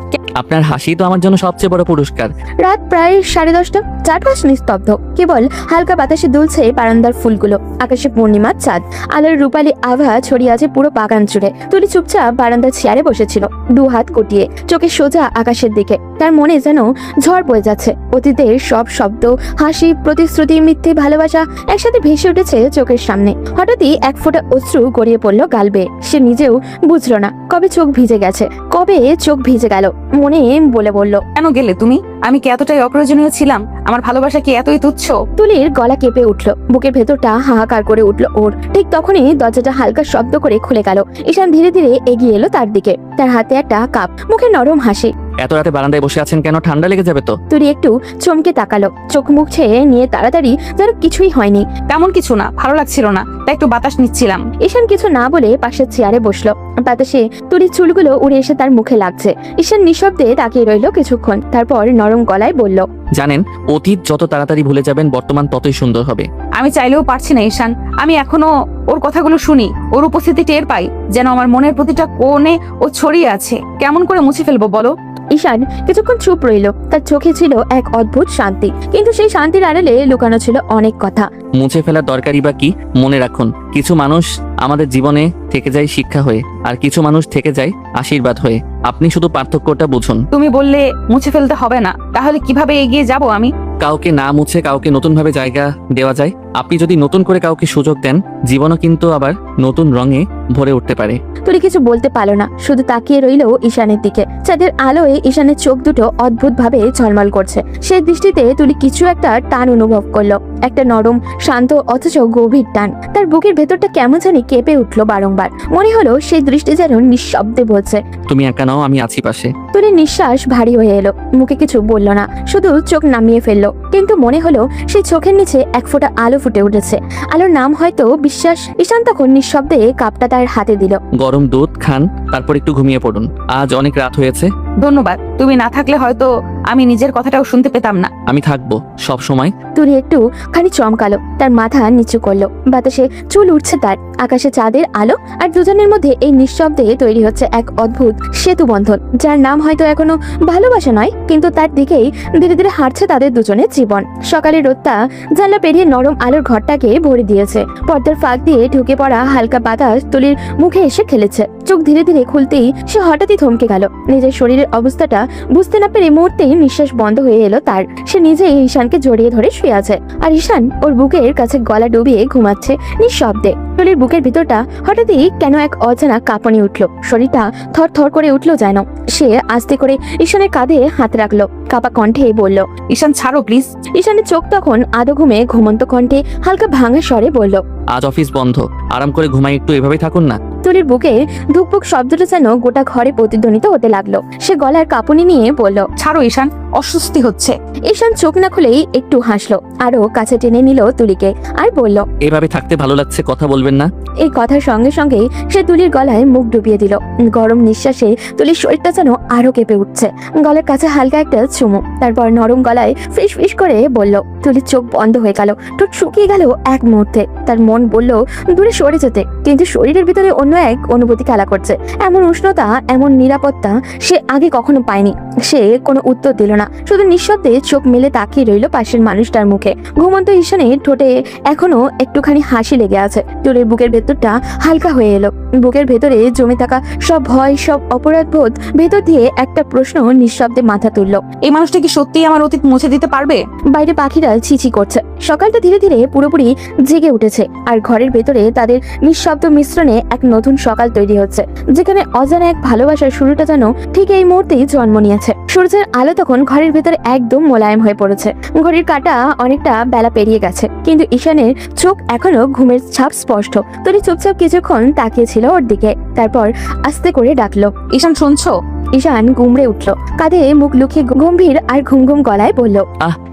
আপনার হাসি তো আমার জন্য সবচেয়ে বড় পুরস্কার। রাত প্রায় 10:30। চারপাশ নিস্তব্ধ, কেবল হালকা বাতাসে দুলছে বারান্দার ফুলগুলো। আকাশে পূর্ণিমার চাঁদ, আলোর রূপালী আভা ছড়িয়ে আছে পুরো বাগান জুড়ে। তুলি চুপচাপ বারান্দার চেয়ারে বসেছিল, দু হাত গুটিয়ে, চোখে সোজা আকাশের দিকে। তার মনে যেন ঝড় বয়ে যাচ্ছে। অতীতের সব শব্দ, হাসি, প্রতিশ্রুতি, মিথ্যে ভালোবাসা একসাথে ভেসে উঠেছে চোখের সামনে। হঠাৎই এক ফোঁটা অশ্রু গড়িয়ে পড়লো গাল বেয়ে। সে নিজেও বুঝলো না কবে চোখ ভিজে গেছে, কবে চোখ ভিজে গেল। মনে বলে বলল, কেন গেলে তুমি? আমি কি এতটাই অপ্রয়োজনীয় ছিলাম? আমার ভালোবাসা কি এতই তুচ্ছ? তুলির গলা কেঁপে উঠলো, বুকের ভেতরটা হাহাকার করে উঠলো ওর। ঠিক তখনই দরজাটা হালকা শব্দ করে খুলে গেল। ঈশান ধীরে ধীরে এগিয়ে এলো তার দিকে, তার হাতে একটা কাপ, মুখে নরম হাসি। এত রাতে বারান্দায় বসে আছেন কেন? ঠান্ডা লেগে যাবে তো। তুলি একটু চমকে তাকালো, চোখ মুখ ছেয়ে নিয়ে তাড়াতাড়ি যেন কিছুই হয়নি। তেমন কিছু না, ভালো লাগছিল না, তাই একটু বাতাস নিচ্ছিলাম। ঈশান কিছু না বলে পাশের চেয়ারে বসলো। বাতাসে তুলির চুলগুলো উড়ে এসে তার মুখে লাগছে। ঈশান নিঃশব্দে তাকিয়ে রইল কিছুক্ষণ, তারপর নরম গলায় বলল, জানেন, অতীত যত তাড়াতাড়ি ভুলে যাবেন বর্তমান ততই সুন্দর হবে। আমি চাইলেও পারছি না ঈশান। আমি এখনো ওর কথাগুলো শুনি, ওর উপস্থিতি টের পাই, যেন আমার মনের প্রতিটা কোণে ও ছড়িয়ে আছে। কেমন করে মুছে ফেলবো বলো? ঈশান কিছুক্ষণ চুপ রইল। তার চোখে ছিল এক অদ্ভুত শান্তি, কিন্তু সেই শান্তির আড়ালে লুকানো ছিল অনেক কথা। মুছে ফেলার দরকারই বা কি? মনে রাখুন, কিছু মানুষ আমাদের জীবনে থেকে যায় শিক্ষা হয়ে, আর কিছু মানুষ থেকে যায় আশীর্বাদ হয়ে। আপনি শুধু পার্থক্যটা বুঝুন। তুমি বললে মুছে ফেলতে হবে না, তাহলে কিভাবে এগিয়ে যাব আমি? কাউকে না মুছে কাউকে নতুন ভাবে জায়গা দেওয়া যায়। আপনি যদি নতুন করে কাউকে সুযোগ দেন, জীবনও কিন্তু আবার নতুন রঙে ভরে উঠতে পারে। তুলি কিছু বলতে পারলো না, শুধু তাকিয়ে রইল ঈশানের দিকে। চাঁদের আলোয় ঈশানের চোখ দুটো অদ্ভুত ভাবে ঝলমল করছে। সেই দৃষ্টিতে তুলি কিছু একটা টান অনুভব করলো, একটা নরম, শান্ত অথচ গভীর টান। তার বুকের ভেতরটা কেমন জানি কেঁপে উঠলো বারংবার। মনে হলো সেই দৃষ্টি যেন নিঃশব্দে বলছে, তুমি একা নাও, আমি আছি পাশে। তুলির নিঃশ্বাস ভারী হয়ে এলো, মুখে কিছু বলল না, শুধু চোখ নামিয়ে ফেললো। কিন্তু মনে হলো সেই চোখের নিচে এক ফোঁটা আলো ফুটে উঠেছে। আলোর নাম হয়তো বিশ্বাস। ঈশান তখন নিঃশব্দে কাপটা তার হাতে দিল। গরম দুধ খান, তারপর একটু ঘুমিয়ে পড়ুন, আজ অনেক রাত হয়েছে। ধন্যবাদ। তুমি না থাকলে হয়তো আমি নিজের কথাটাও শুনতে পেতাম না। আমি থাকবো সব সময়। তুলি একটু খানি চমকালো, তার মাথা নিচু করলো। বাতাসে চুল উঠছে তার, আকাশে চাঁদের আলো, আর দুজনের মধ্যে এই নিঃশব্দে তৈরি হচ্ছে এক অদ্ভুত সেতু বন্ধন, যার নাম হয়তো এখনো ভালোবাসা নয়, কিন্তু তার দিকেই ধীরে ধীরে হাঁটছে তাদের দুজনের জীবন। সকালের রোদটা জানলা পেরিয়ে নরম আলোর ঘরটাকে ভরে দিয়েছে। পর্দার ফাঁক দিয়ে ঢুকে পড়া হালকা বাতাস তুলির মুখে এসে খেলেছে। চোখ ধীরে ধীরে খুলতেই সে হঠাৎই থমকে গেল। নিজের শরীরের অবস্থাটা বুঝতে না পেরে মুহূর্তেই নিঃশ্বাস বন্ধ হয়ে এলো তার। সে নিজেই ঈশানকে জড়িয়ে ধরে শুয়ে আছে, আর ঈশান ওর বুকের কাছে গলা ডুবিয়ে ঘুমাচ্ছে নিঃশব্দে। তুলির বুকের ভিতরটা হঠাৎই কেন এক অজানা কাঁপুনি উঠলো, শরীরটা থর থর করে উঠলো যেন। সে আস্তে করে ঈশানের কাঁধে হাত রাখলো, কাপা কণ্ঠে বলল, ঈশান ছাড়ো প্লিজ। ঈশানের চোখ তখন আধো ঘুমে ঘুমন্ত কণ্ঠে হালকা ভাঙা স্বরে বলল। আজ অফিস বন্ধ, আরাম করে ঘুমাই, একটু এভাবেই থাকুন না। তুলির বুকে ধুকপুক শব্দটা যেন গোটা ঘরে প্রতিধ্বনিত হতে লাগলো। সে গলার কাঁপুনি নিয়ে বলল, ছাড়ো ঈশান, অস্বস্তি হচ্ছে। ঈশান চোখ না খুলেই একটু হাসলো, আরো কাছে টেনে নিল তুলিকে, আর বলল, এভাবে থাকতে ভালো লাগছে, কথা বলবেন না? এই কথার সঙ্গে সঙ্গেই সে তুলির গলায় মুখ ডুবিয়ে দিল। গরম নিঃশ্বাসে তুলির শরীরটা যেন আরো কেঁপে উঠছে। গলার কাছে হালকা একটা চুমু, তারপর নরম গলায় ফিস ফিস করে বলল। তুলির চোখ বন্ধ হয়ে গেল, ঠোঁট শুকিয়ে গেল এক মুহূর্তে। তার মন বলল দূরে সরে যেতে, কিন্তু শরীরের ভিতরে অন্য এক অনুভূতি খেলা করছে। এমন উষ্ণতা, এমন নিরাপত্তা সে আগে কখনো পায়নি। সে কোনো উত্তর দিল না, শুধু নিঃশব্দে চোখ মেলে তাকিয়ে রইল পাশের মানুষটার মুখে। ঘুমন্ত ঈশানের ঠোঁটে এখনো একটুখানি হাসি লেগে আছে। তুলির বুকের ভেতরটা হালকা হয়ে এলো। বুকের ভেতরে জমে থাকা সব ভয়, সব অপরাধ বোধ ভেতর দিয়ে একটা প্রশ্ন নিঃশব্দে মাথা তুলল। এই মানুষটা কি সত্যিই আমার অতীত মুছে দিতে পারবে? বাইরে পাখিরা চিচি করছে, সকালটা ধীরে ধীরে পুরোপুরি জেগে উঠেছে, আর ঘরের ভেতরে তাদের নিঃশব্দ মিশ্রণে এক নতুন সকাল তৈরি হচ্ছে, যেখানে অজানা এক ভালোবাসার শুরুটা যেন ঠিক এই মুহূর্তেই জন্ম নিয়েছে। সূর্যের আলো তখন ঘরের ভেতরে একদম মোলায়েম হয়ে পড়েছে। ঘড়ির কাঁটা অনেকটা বেলা পেরিয়ে গেছে, কিন্তু ঈশানের চোখ এখনো ঘুমের ছাপ স্পষ্ট। তুলি চুপচাপ কিছুক্ষণ তাকিয়েছিল ওর দিকে, তারপর আস্তে করে ডাকলো, ঈশান শুনছো? ঈশান গুমড়ে উঠলো, কাঁধে মুখ লুকিয়ে গম্ভীর আর ঘুম ঘুম গলায় বলল,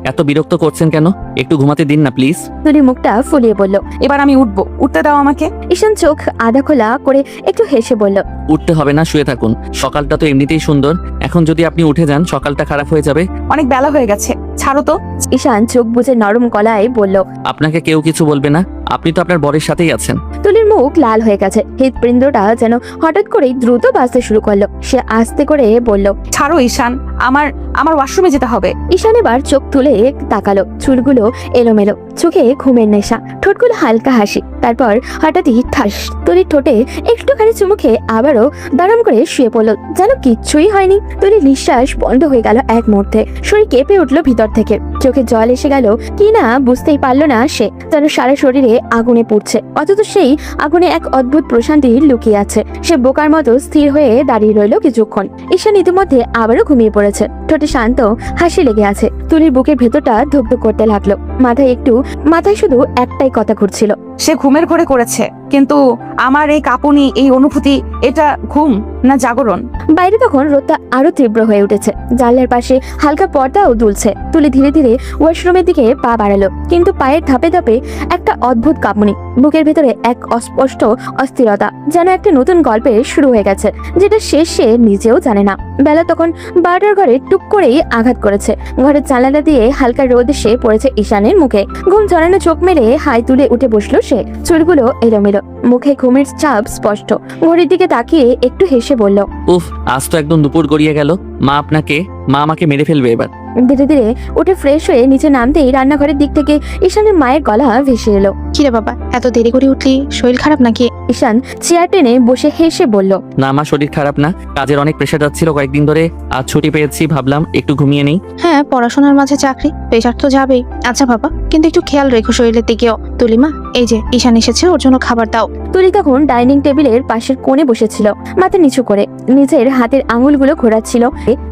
এত বিরক্ত করছেন কেন? একটু ঘুমাতে দিন না প্লিজ। তুলি মুখটা ফুলিয়ে বলল, এবার আমি উঠবো, উঠতে দাও আমাকে। ঈশান চোখ আধা খোলা করে একটু হেসে বলল, উঠতে হবে না, শুয়ে থাকুন। সকালটা তো এমনিতেই সুন্দর, এখন যদি আপনি উঠে যান সকালটা খারাপ হয়ে যাবে। অনেক বেলা হয়ে গেছে, ছাড়ো তো। ঈশান চোখ বুজে নরম গলায় বলল, আপনাকে কেউ কিছু বলবে না, আপনি তো আপনার বরের সাথেই আছেন। তুলির মুখ লাল হয়ে গেছে, হৃদপিণ্ডটা যেন হঠাৎ করেই দ্রুত বাজতে শুরু করলো। সে আস্তে করে বলল, ছাড়ো ঈশান, আমার ওয়াশরুমে যেতে হবে। ঈশান এবার চোখ তুলে তাকালো, চুলগুলো এলোমেলো, চোখে ঘুমের নেশা, ঠোঁটগুলো হালকা হাসি। তারপর হঠাৎই ঠাস তুলির ঠোঁটে একটুখানি চুমু খেয়ে আবারও দাঁড়াম করে শুয়ে পড়লো, যেন কিচ্ছুই হয়নি। তুলির নিঃশ্বাস বন্ধ হয়ে গেল এক মুহূর্তে, শরীর কেঁপে উঠলো ভিতর থেকে, চোখে জল এসে গেল কি না বুঝতেই পারলো না সে। যেন সারা শরীরে আগুনে পুড়ছে, অথচ সেই আগুনে এক অদ্ভুত প্রশান্তি লুকিয়ে আছে। সে বোকার মতো স্থির হয়ে দাঁড়িয়ে রইল কিছুক্ষণ। ঈশান ইতিমধ্যে আবারও ঘুমিয়ে পড়েছে, ঠোঁটে শান্ত হাসি লেগে আছে। তুলির বুকের ভেতরটা ধুকধুক করতে লাগলো, মাথায় শুধু একটাই কথা ঘুরছিল, সে ঘুমের ঘরে করেছে, কিন্তু আমার এই কাঁপুনি, এই অনুভূতি, এটা ঘুম না জাগরণ? বাইরে তখন রোদটা আরো তীব্র হয়ে উঠেছে, জানলার পাশে হালকা পর্দাও দুলছে। তুলি ধীরে ধীরে ওয়াশরুমের দিকে পা বাড়ালো, কিন্তু পায়ের ধাপে ধাপে একটা অদ্ভুত কাঁপুনি, বুকের ভেতরে এক অস্পষ্ট অস্থিরতা, যেন একটা নতুন গল্পের শুরু হয়ে গেছে, যেটা শেষ সে নিজেও জানে না। বেলা তখন 12টার ঘরে টুক করেই আঘাত করেছে। ঘরের জানালা দিয়ে হালকা রোদ এসে পড়েছে ঈশানের মুখে। ঘুম ঝরানো চোখ মেলে হাই তুলে উঠে বসলো সে, চুলগুলো এলোমেলো, মুখে ঘুমের ছাপ স্পষ্ট। ঘড়ির দিকে তাকিয়ে একটু হেসে বলল, উফ, আজ তো একদম দুপুর গড়িয়ে গেল। মা আমাকে মেরে ফেলবে এবার। ধীরে ধীরে উঠে ফ্রেশ হয়ে নিচে নামতেই রান্নাঘরের দিক থেকে ঈশানের মায়ের গলা ভেসে এলো। কিরে বাবা, এত দেরি করে উঠলি, শরীর খারাপ নাকি? ঈশান চেয়ার টেনে বসে হেসে বলল, না, আমার শরীর খারাপ না, কাজের অনেক প্রেশার যাচ্ছিল কয়েকদিন ধরে, আজ ছুটি পেয়েছি, ভাবলাম একটু ঘুমিয়ে নেই। হ্যাঁ, পড়াশোনার মাঝে চাকরি, প্রেশার তো যাবেই। আচ্ছা বাবা, কিন্তু একটু খেয়াল রেখো শরীরের দিকেও। তুলিমা, এই যে ঈশান এসেছে, ওর জন্য খাবার দাও। তুলি তখন ডাইনিং টেবিলের পাশের কোণে বসেছিল, মাথা নিচু করে নিজের হাতের আঙুলগুলো ঘোরাচ্ছিল।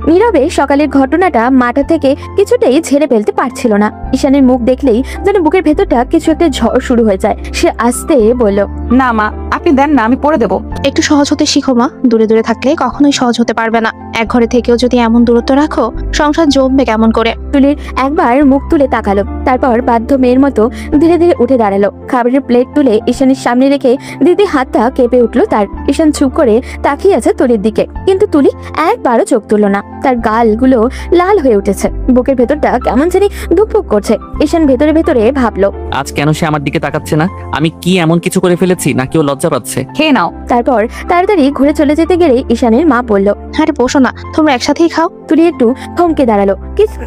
নীরবে সকালের ঘটনাটা মাথা থেকে কিছুতেই ঝেড়ে ফেলতে পারছিল না। ঈশানের মুখ দেখলেই যেন বুকের ভেতরটা কিছু একটা ঝড় শুরু হয়ে যায়। সে আস্তে বলল, না মা, আপনি দেন না, আমি পড়ে দেবো। একটু সহজ হতে শিখো মা, দূরে দূরে থাকলে কখনোই সহজ হতে পারবে না। এক ঘরে থেকেও যদি এমন দূরত্ব রাখো, সংসার জমবে কেমন করে? তুলির একবার মুখ তুলে তাকালো, তারপর বাধ্য মেয়ের মতো ধীরে ধীরে উঠে দাঁড়ালো। খাবারের প্লেট তুলে ঈশানের সামনে রেখে দিদি হাতটা কেঁপে উঠলো তার। ঈশান চুপ করে তাকিয়ে আছে তুলির দিকে, কিন্তু তুলি একবারও চোখ তুলল না। তার গালগুলো লাল হয়ে উঠেছে, বুকের ভেতরটা কেমন জানি ধুকপুক করছে। ঈশান ভেতরে ভেতরে ভাবলো, আজ কেন সে আমার দিকে তাকাচ্ছে না? আমি কি এমন কিছু করে ফেলেছি নাকি ও লজ্জা পাচ্ছে? খেয়ে নাও। তারপর তাড়াতাড়ি ঘুরে চলে যেতে গেলে ঈশানের মা বলল, আরে বসো না, তোমরা একসাথেই খাও। তুলি একটু থমকে দাঁড়ালো,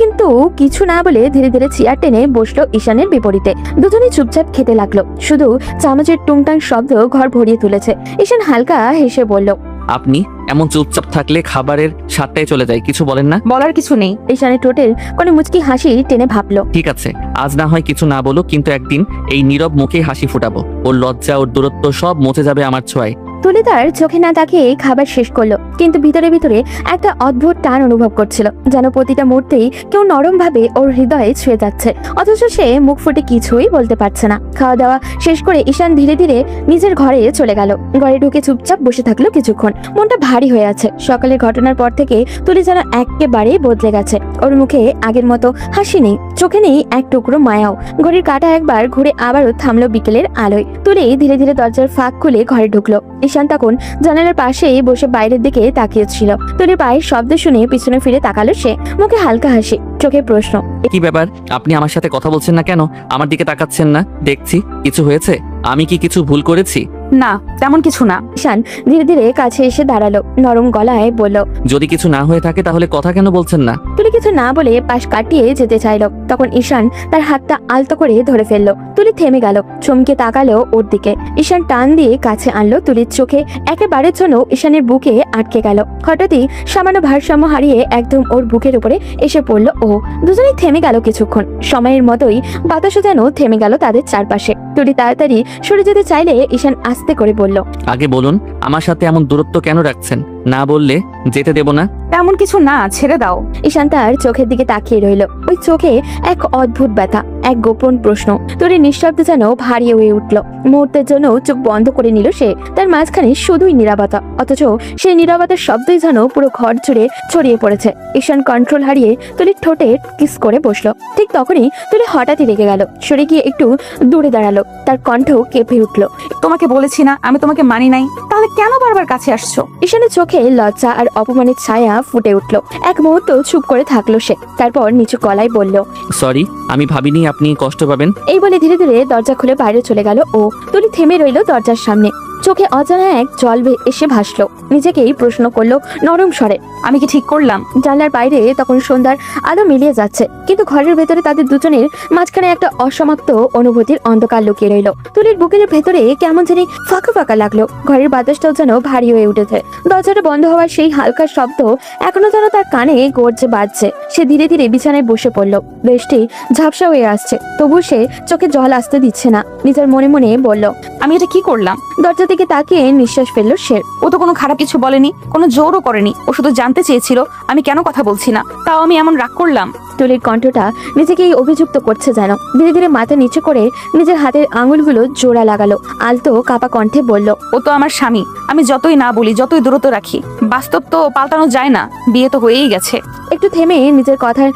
কিন্তু কিছু না বলে ধীরে ধীরে চেয়ার টেনে বসলো ঈশানের বিপরীতে। দুজনেই চুপচাপ খেতে লাগলো, শুধু চামচের টুংটাং শব্দ ঘর ভরিয়ে তুলেছে। ঈশান হালকা হেসে বলল, আপনি এমন চুপচাপ থাকলে খাবারের স্বাদটাই চলে যায়, কিছু বলেন না? বলার কিছু নেই। ঈশানের ঠোঁটের কোনো মুচকি হাসি টেনে ভাবলো। ঠিক আছে, আজ না হয় কিছু না বলো, কিন্তু একদিন এই নীরব মুখেই হাসি ফুটাবো। ওর লজ্জা, ওর দূরত্ব সব মুছে যাবে আমার ছোঁয়ায়। তুলি তার চোখে না তাকিয়ে খাবার শেষ করলো, কিন্তু ভিতরে ভিতরে একটা অদ্ভুত টান অনুভব করছিল, যেন প্রতিটা মুহূর্তেই কেউ নরম ভাবে ওর হৃদয়ে ছুঁয়ে যাচ্ছে, অথচ সে মুখ ফুটে কিছুই বলতে পারছে না। খাওয়া দাওয়া শেষ করে ঈশান ধীরে ধীরে নিজের ঘরে চলে গেল। ঘরে ঢুকে চুপচাপ বসে থাকলো কিছুক্ষণ। মনটা ভারী হয়ে আছে। সকালের ঘটনার পর থেকে তুলি যেন একেবারে বদলে গেছে। ওর মুখে আগের মতো হাসি নেই, চোখে নেই এক টুকরো মায়াও। ঘড়ির কাঁটা একবার ঘুরে আবারও থামলো বিকেলের আলোয়। তুলি ধীরে ধীরে দরজার ফাঁক খুলে ঘরে ঢুকলো। ঈশান তখন জানালার পাশেই বসে বাইরের দিকে তাকিয়েছিল। তুলির পায়ের শব্দ শুনে পিছনে ফিরে তাকালো সে, মুখে হালকা হাসি, চোখে প্রশ্ন। কি ব্যাপার, আপনি আমার সাথে কথা বলছেন না কেন? আমার দিকে তাকাচ্ছেন না দেখছি, কিছু হয়েছে? আমি কি কিছু ভুল করেছি? না, তেমন কিছু না। ঈশান ধীরে ধীরে কাছে এসে দাঁড়ালো, নরম গলায় বলল। যদি কিছু না হয়ে থাকে তাহলে কথা কেন বলছেন না? তুলি কিছু না বলে পাশ কাটিয়ে যেতে চাইলো, তখন ঈশান তার হাতটা আলতো করে ধরে ফেললো। তুলি থেমে গেল, চমকে তাকালো ওর দিকে। ঈশান টান দিয়ে কাছে আনলো। তুলির চোখে একেবারের জন্য ঈশানের বুকে আটকে গেল। হঠাৎই সামান্য ভারসাম্য হারিয়ে একদম ওর বুকের উপরে এসে পড়লো ও। দুজনেই থেমে গেল কিছুক্ষণ। সময়ের মতোই বাতাসও যেন থেমে গেল তাদের চারপাশে। তুলি তাড়াতাড়ি সরে যেতে চাইলে ঈশান আস্তে করে বলল। আগে বলুন, আমার সাথে এমন দূরত্ব কেন রাখছেন? না বললে যেতে দেব না। তেমন কিছু না, ছেড়ে দাও। ঈশান তার চোখের দিকে তাকিয়ে রইল। ওই চোখে এক অদ্ভুত ব্যথা, এক গোপন প্রশ্ন। তোর নিঃশব্দ যেন ভারী হয়ে উঠল। মুহূর্তের জন্য চোখ বন্ধ করে নিল সে। তার মাঝখানে শুধুই নীরবতা, অথচ সেই নীরবতার শব্দই যেন পুরো ঘর জুড়ে ছড়িয়ে পড়েছে। ঈশান কন্ট্রোল হারিয়ে তুলির ঠোঁটে কিস করে বসলো। ঠিক তখনই তুলি হঠাৎই রেগে গেল, সরে গিয়ে একটু দূরে দাঁড়ালো। তার কণ্ঠ কেঁপে উঠল। তোমাকে বলেছি না আমি তোমাকে মানি নাই, তাহলে কেন বারবার কাছে আসছো? ঈশানের চোখে লজ্জা আর অপমানের ছায়া ফুটে উঠল। এক মুহূর্ত চুপ করে থাকলো সে, তারপর নিচু গলায় বলল। সরি, আমি ভাবিনি আপনি কষ্ট পাবেন। এই বলে ধীরে ধীরে দরজা খুলে বাইরে চলে গেল ও। তুলি থেমে রইল দরজার সামনে, চোখে অজানা এক জল এসে ভাসলো। নিজেকেই প্রশ্ন করলো নরম স্বরে, আমি কি ঠিক করলাম? জানলার বাইরে তখন সন্ধ্যার আলো মিলিয়ে যাচ্ছে, কিন্তু ঘরের ভেতরে তাদের দুজনের মাঝখানে একটা অসমাপ্ত অনুভূতির অন্ধকার লুকিয়ে রইল। তুলির বুকের ভেতরে কেমন জানি ফাঁকা ফাঁকা লাগলো। ঘরের বাতাসটাও যেন ভারী হয়ে উঠেছে। দরজাটা বন্ধ হওয়ার সেই হালকা শব্দ এখনো যেন তার কানে গর্জে বাজছে। সে ধীরে ধীরে বিছানায় বসে পড়লো। বৃষ্টি ঝাপসা হয়ে আসছে, তবু সে চোখে জল আসতে দিচ্ছে না। নিজের মনে মনে বলল, আমি এটা কি করলাম? দরজা দিকে তাকিয়ে নিঃশ্বাস ফেললো সে। ও তো কোনো খারাপ কিছু বলেনি, কোনো জোরও করেনি। ও শুধু জানতে চেয়েছিল আমি কেন কথা বলছি না, তাও আমি এমন রাগ করলাম। তুলির কণ্ঠটা নিজেকেই অভিযুক্ত করছে যেন। ধীরে ধীরে মাথা নিচু করে নিজের হাতের আঙুলগুলো জোড়া লাগালো। আলতো কাপা কণ্ঠে বলল, ও তো আমার স্বামী, আমি যতই না বলি, যতই দূরত্ব রাখি, বাস্তব তো পাল্টানো যায় না। বিয়ে তো হয়েই গেছে। একটু থেমে নিজের কথার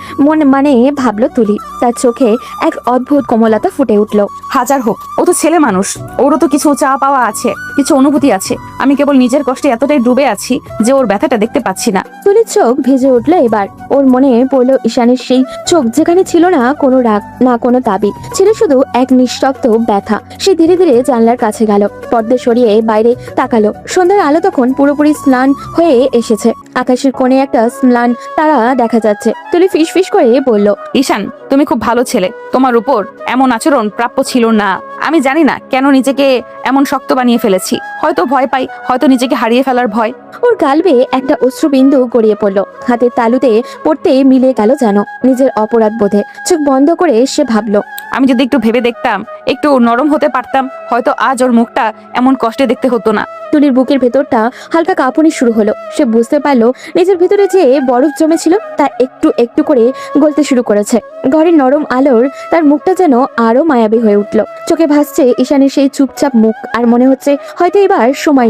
মানে ভাবলো তুলি। তার চোখে এক অদ্ভুত কোমলতা ফুটে উঠল। হাজার হোক, ও তো ছেলে মানুষ, ওরও তো কিছু চাওয়া পাওয়া আছে, কিছু অনুভূতি আছে। আমি কেবল নিজের কষ্টে এতটাই ডুবে আছি যে ওর ব্যথাটা দেখতে পাচ্ছি না। তুলির চোখ ভিজে উঠলো এবার। ওর মনে পড়লো ঈশানের সেই চোখ, যেখানে ছিল না কোনো রাগ, না কোনো দাবি, ছিল শুধু এক নিঃশব্দ ব্যথা। সে ধীরে ধীরে জানলার কাছে গেল, পর্দা সরিয়ে বাইরে তাকালো। সন্ধ্যার আলো তখন পুরোপুরি স্নান হয়ে এসেছে। আকাশের কোণে একটা ম্লান তারা দেখা যাচ্ছে। তুলি ফিস ফিস করে বলল, ঈশান, তুমি খুব ভালো ছেলে, তোমার উপর এমন আচরণ প্রাপ্য ছিল না। আমি জানি না কেন নিজেকে এমন শক্ত বানিয়ে ফেলেছি। হয়তো ভয় পাই, হয়তো নিজেকে হারিয়ে ফেলার ভয়। ওর গাল বেয়ে একটা অশ্রুবিন্দু গড়িয়ে পড়লো। হাতের তালুতে পড়তে মিলে গেল যেন নিজের অপরাধ বোধে। চোখ বন্ধ করে সে ভাবলো, আমি যদি একটু ভেবে দেখতাম, একটু নরম হতে পারতাম, হয়তো আজ ওর মুখটা এমন কষ্টে দেখতে হতো না। তুলির বুকের ভেতরটা হালকা কাঁপুনি শুরু হলো। সে বুঝতে পারলো নিজের ভিতরে যে বরফ জমেছিল তা একটু একটু করে গলতে শুরু করেছে। ঘরের নরম আলোর তার মুখটা যেন আরো মায়াবী হয়ে উঠলো। চোখে ভাসছে ঈশানের সেই চুপচাপ মুখ, আর মনে হচ্ছে হয়তো এবার সময়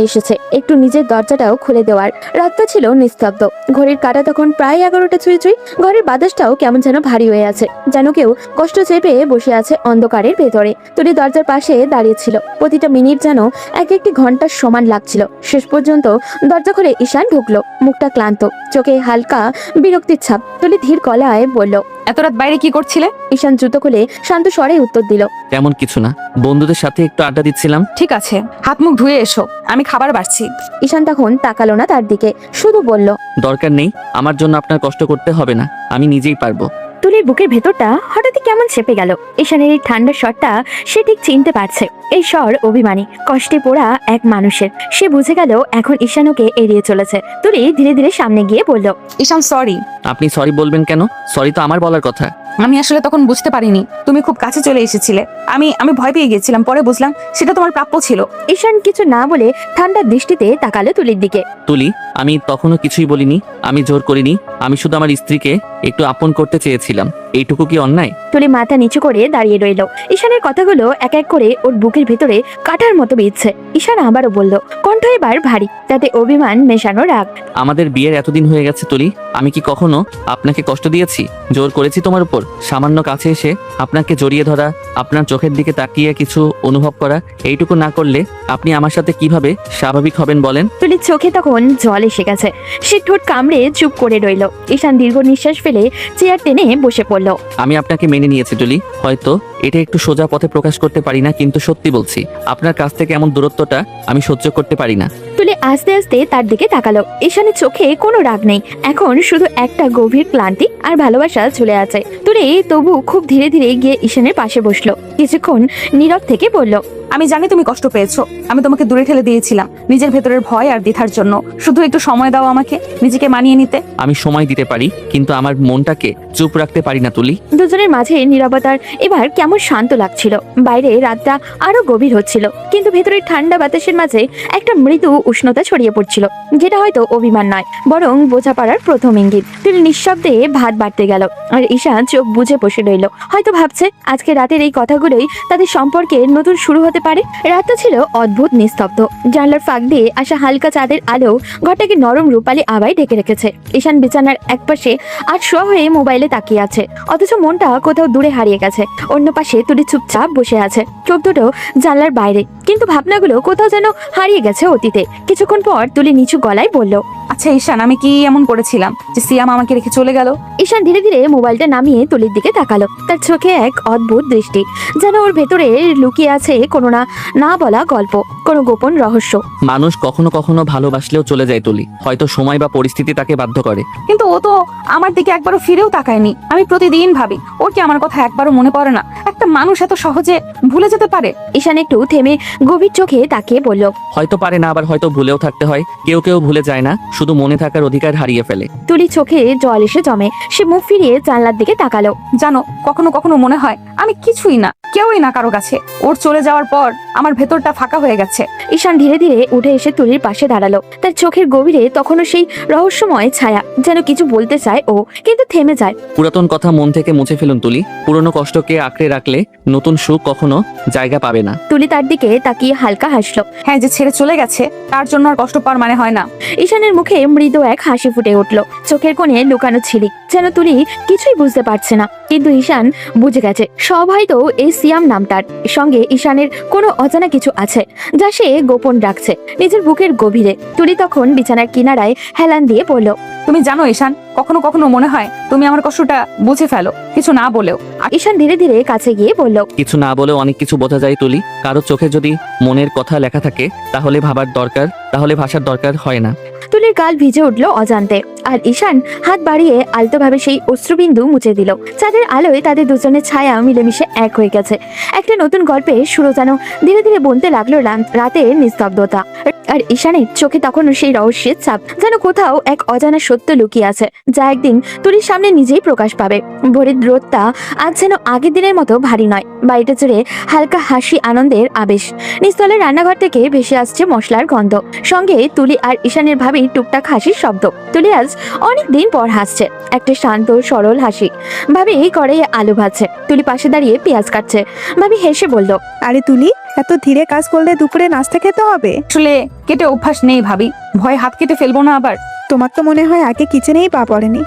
এসেছে একটু নিজের দরজাটাও খুলে দেওয়ার। রাতটা ছিল নিস্তব্ধ। ঘড়ির কাঁটা তখন প্রায় 11টা ছুঁই ছুঁই। ঘরের বাতাসটাও কেমন যেন ভারী হয়ে আছে, যেন কেউ কষ্ট চেপে বসে আছে অন্ধকারের ভেতরে। তুলি দরজার পাশে দাঁড়িয়েছিল। প্রতিটা মিনিট যেন এক একটি ঘন্টার সমান লাগছিল। শেষ পর্যন্ত দরজা খুলে ঈশান ঢুকলো, মুখটা ক্লান্ত, চোখে হালকা বিরক্তির ছাপ। তুলি ধীর গলায় বলল, এত রাত বাইরে কি করছিলে? ঈশান জুতো খুলে শান্ত স্বরে উত্তর দিল, তেমন কিছু না, বন্ধুদের সাথে একটু আড্ডা দিচ্ছিলাম। ঠিক আছে, হাত মুখ ধুয়ে এসো, আমি খাবার বাড়ছি। ঈশান তখন তাকালো না তার দিকে, শুধু বলল, দরকার নেই, আমার জন্য আপনার কষ্ট করতে হবে না, আমি নিজেই পারবো। তুলির বুকের ভেতরটা হঠাৎই কেমন চেপে গেল। ঈশানের এই ঠান্ডা স্বরটা সে ঠিক চিনতে পারছে। এই স্বর অভিমানী, কষ্টে পোড়া এক মানুষের। সে বুঝে গেল এখন ঈশান ওকে এড়িয়ে চলেছে। তুলি ধীরে ধীরে সামনে গিয়ে বলল, ঈশান সরি। আপনি সরি বলবেন কেন? সরি তো আমার বলার কথা। আমি আসলে তখন বুঝতে পারিনি তুমি খুব কাছে চলে এসেছিলে। আমি আমি ভয় পেয়ে গেছিলাম, পরে বুঝলাম সেটা তোমার প্রাপ্য ছিল। ঈশান কিছু না বলে ঠান্ডা দৃষ্টিতে তাকালো তুলির দিকে। তুলি, আমি তখনও কিছুই বলিনি, আমি জোর করিনি, আমি শুধু আমার স্ত্রীকে একটু আপন করতে চেয়েছিলাম। এইটুকু কি অন্যায়? তুলি মাথা নিচু করে দাঁড়িয়ে রইল। ঈশানের কথাগুলো এক এক করে ওর বুকের ভেতরে কাটার মতো বিঁধছে। ঈশান আবারও বলল, কণ্ঠ এবার ভারী, তাতে অভিমান মেশানো রাগ। আমাদের বিয়ের এতদিন হয়ে গেছে তুলি, আমি কি কখনো আপনাকে কষ্ট দিয়েছি? জোর করেছি তোমার উপর? সামান্য কাছে এসে আপনাকে জড়িয়ে ধরা, আপনার চোখের দিকে তাকিয়ে কিছু অনুভব করা, এইটুকু না করলে আপনি আমার সাথে কিভাবে স্বাভাবিক হবেন বলেন? তুলির চোখে তখন জল এসে গেছে। সে ঠোঁট কামড়ে চুপ করে রইল। ঈশান দীর্ঘ নিঃশ্বাস ফেলে চেয়ার টেনে বসে পড়ল। আমি আপনাকে মেনে নিয়েছি তুলি, হয়তো এটা একটু সোজা পথে প্রকাশ করতে পারি না, কিন্তু সত্যি বলছি আপনার কাছ থেকে এমন দূরত্বটা আমি সহ্য করতে পারি না। তুলি আস্তে আস্তে তার দিকে তাকালো। ঈশানের চোখে কোনো রাগ নেই, এখন শুধু একটা গভীর ক্লান্তি আর ভালোবাসা ঝুলে আছে। তুলি তবু খুব ধীরে ধীরে গিয়ে ঈশানের পাশে বসলো। কিছুক্ষণ নীরব থেকে বলল, আমি জানি তুমি কষ্ট পেয়েছো, আমি তোমাকে দূরে ঠেলে দিয়েছিলাম নিজের ভেতরের ভয় আর দ্বিধার জন্য। শুধু একটু সময় দাও আমাকে নিজেকে মানিয়ে নিতে। আমি সময় দিতে পারি, কিন্তু আমার মনটাকে চুপ রাখতে পারি না তুলি। দুজনের মাঝে নীরবতার এবার কেমন শান্ত লাগছিল। বাইরে রাতটা আরো গভীর হচ্ছিল, কিন্তু ভেতরের ঠান্ডা বাতাসের মাঝে একটা মৃদু উষ্ণতা ছড়িয়ে পড়ছিল, যেটা হয়তো অভিমান নয়, বরং বোঝাপড়ার প্রথম ইঙ্গিত। তিনি নিঃশব্দে ভাত বাড়তে গেল, আর ঈশান চোখ বুঝে বসে রইল। হয়তো ভাবছে আজকে রাতের এই কথাগুলোই তাদের সম্পর্কে নতুন শুরু হতে পারে। রাতটা ছিল অদ্ভুত নিস্তব্ধ। জানলার ফাঁক দিয়ে আসা হালকা চাঁদের আলো ঘরটাকে নরম রূপালি আবায় ঢেকে রেখেছে। ঈশান বিছানার একপাশে আর শোয়া হয়ে মোবাইলে তাকিয়ে আছে, অথচ মনটা কোথাও দূরে হারিয়ে গেছে। অন্য পাশে তুলি চুপচাপ বসে আছে, চোখ দুটো জানলার বাইরে, কিন্তু ভাবনাগুলো কোথাও যেন হারিয়ে গেছে অতীতে। কিছুক্ষণ পর তুলি নিচু গলায় বলল, আচ্ছা ঈশান, আমি কি এমন করেছিলাম যে সিয়াম আমাকে রেখে চলে গেল? ঈশান ধীরে ধীরে মোবাইলটা নামিয়ে তুলির দিকে তাকালো। তার চোখে এক অদ্ভুত দৃষ্টি, যেন ওর ভেতরে লুকিয়ে আছে কোনো না বলা গল্প, কোনো গোপন রহস্য। মানুষ কখনো কখনো ভালোবাসলেও চলে যায় তুলি, হয়তো সময় বা পরিস্থিতি তাকে বাধ্য করে। কিন্তু ও তো আমার দিকে একবারও ফিরেও তাকায়নি। আমি প্রতিদিন ভাবি ওর কি আমার কথা একবারও মনে পড়ে না? একটা মানুষ এত সহজে ভুলে যেতে পারে? ঈশান একটু থেমে গভীর চোখে তাকিয়ে বলল, হয়তো পারে না, আবার হয়তো ভুলেও থাকতে হয়। কেউ কেউ ভুলে যায় না, শুধু মনে থাকার অধিকার হারিয়ে ফেলে। তুলি চোখে জল এসে জমে। সে মুখ ফিরিয়ে জানলার দিকে তাকালো। জানো, কখনো কখনো মনে হয় আমি কিছুই না, কেউই না কারো কাছে। ওর চলে যাওয়ার পর আমার ভেতরটা ফাঁকা হয়ে গেছে। ঈশান ধীরে ধীরে উঠে এসে তুলির পাশে দাঁড়ালো। তার চোখের গভীরে তখনও সেই রহস্যময় ছায়া, যেন কিছু বলতে চায় ও, কিন্তু থেমে যায়। পুরাতন কথা মন থেকে মুছে ফেলুন তুলি, পুরনো কষ্টকে আঁকড়ে রাখলে নতুন সুখ কখনো জায়গা পাবে না। তুলি তার দিকে তাকিয়ে হালকা হাসলো। হ্যাঁ, যে ছেড়ে চলে গেছে তার জন্য আর কষ্ট পাওয়ার মানে হয় না। ঈশানের মুখে মৃদু এক হাসি ফুটে উঠলো, চোখের কোণে লুকানো ছিলি, যেন তুলি কিছুই বুঝতে পারছে না। কিন্তু ঈশান বুঝে গেছে, সব হয়তো এই সিয়াম নামটার সঙ্গে ঈশানের কোনো অজানা কিছু আছে, যা সে গোপন রাখছে নিজের বুকের গভীরে। তুলি তখন বিছানার কিনারায় হেলান দিয়ে বলল, তুমি জানো ঈশান, কখনো কখনো মনে হয় তুমি আমার কষ্টটা বুঝে ফেলো, কিছু না বলেও। ঈশান ধীরে ধীরে কাছে গিয়ে বলল, কিছু না বলেও অনেক কিছু বোঝা যায় তুলি। কারো চোখে যদি মনের কথা লেখা থাকে তাহলে ভাষার দরকার হয় না। তুলির গাল ভিজে উঠলো অজান্তে, আর ঈশান হাত বাড়িয়ে আলতোভাবে সেই অশ্রুবিন্দু মুছে দিল। চাঁদের আলোয় তাদের দুজনের ছায়া মিলেমিশে এক হয়ে গেছে। একটা নতুন গল্পের শুরু যেন ধীরে ধীরে বনতে লাগলো রাতের নিস্তব্ধতা। আর ঈশানের চোখে তখনও সেই রহস্যের ছাপ, যেন কোথাও এক অজানা সত্য লুকিয়ে আছে, যা একদিন তুলির সামনে নিজেই প্রকাশ পাবে। ভোরের রোদটা আজ যেন আগের দিনের মতো ভারী নয়, বাড়িটা জুড়ে হালকা হাসি, আনন্দের আবেশ। নিস্তলের রান্নাঘর থেকে ভেসে আসছে মশলার গন্ধ, সঙ্গে তুলি আর ঈশানের ভাবি টুকটাক হাসির শব্দ। তুলি আজ অনেক দিন পর হাসছে, একটা শান্ত সরল হাসি। ভাবি কড়াইয়ে আলু ভাজছে, তুলি পাশে দাঁড়িয়ে পেঁয়াজ কাটছে। ভাবি হেসে বলল, আরে তুলি, এত ধীরে কাজ করলে দুপুরে নাস্তা খেতে হবে। আসলে কেটে অভ্যাস নেই ভাবি, ভয় হাত কেটে ফেলবো না আবার। তোমার তো মনে হয় আগে কিচেনেই পা পড়েনি।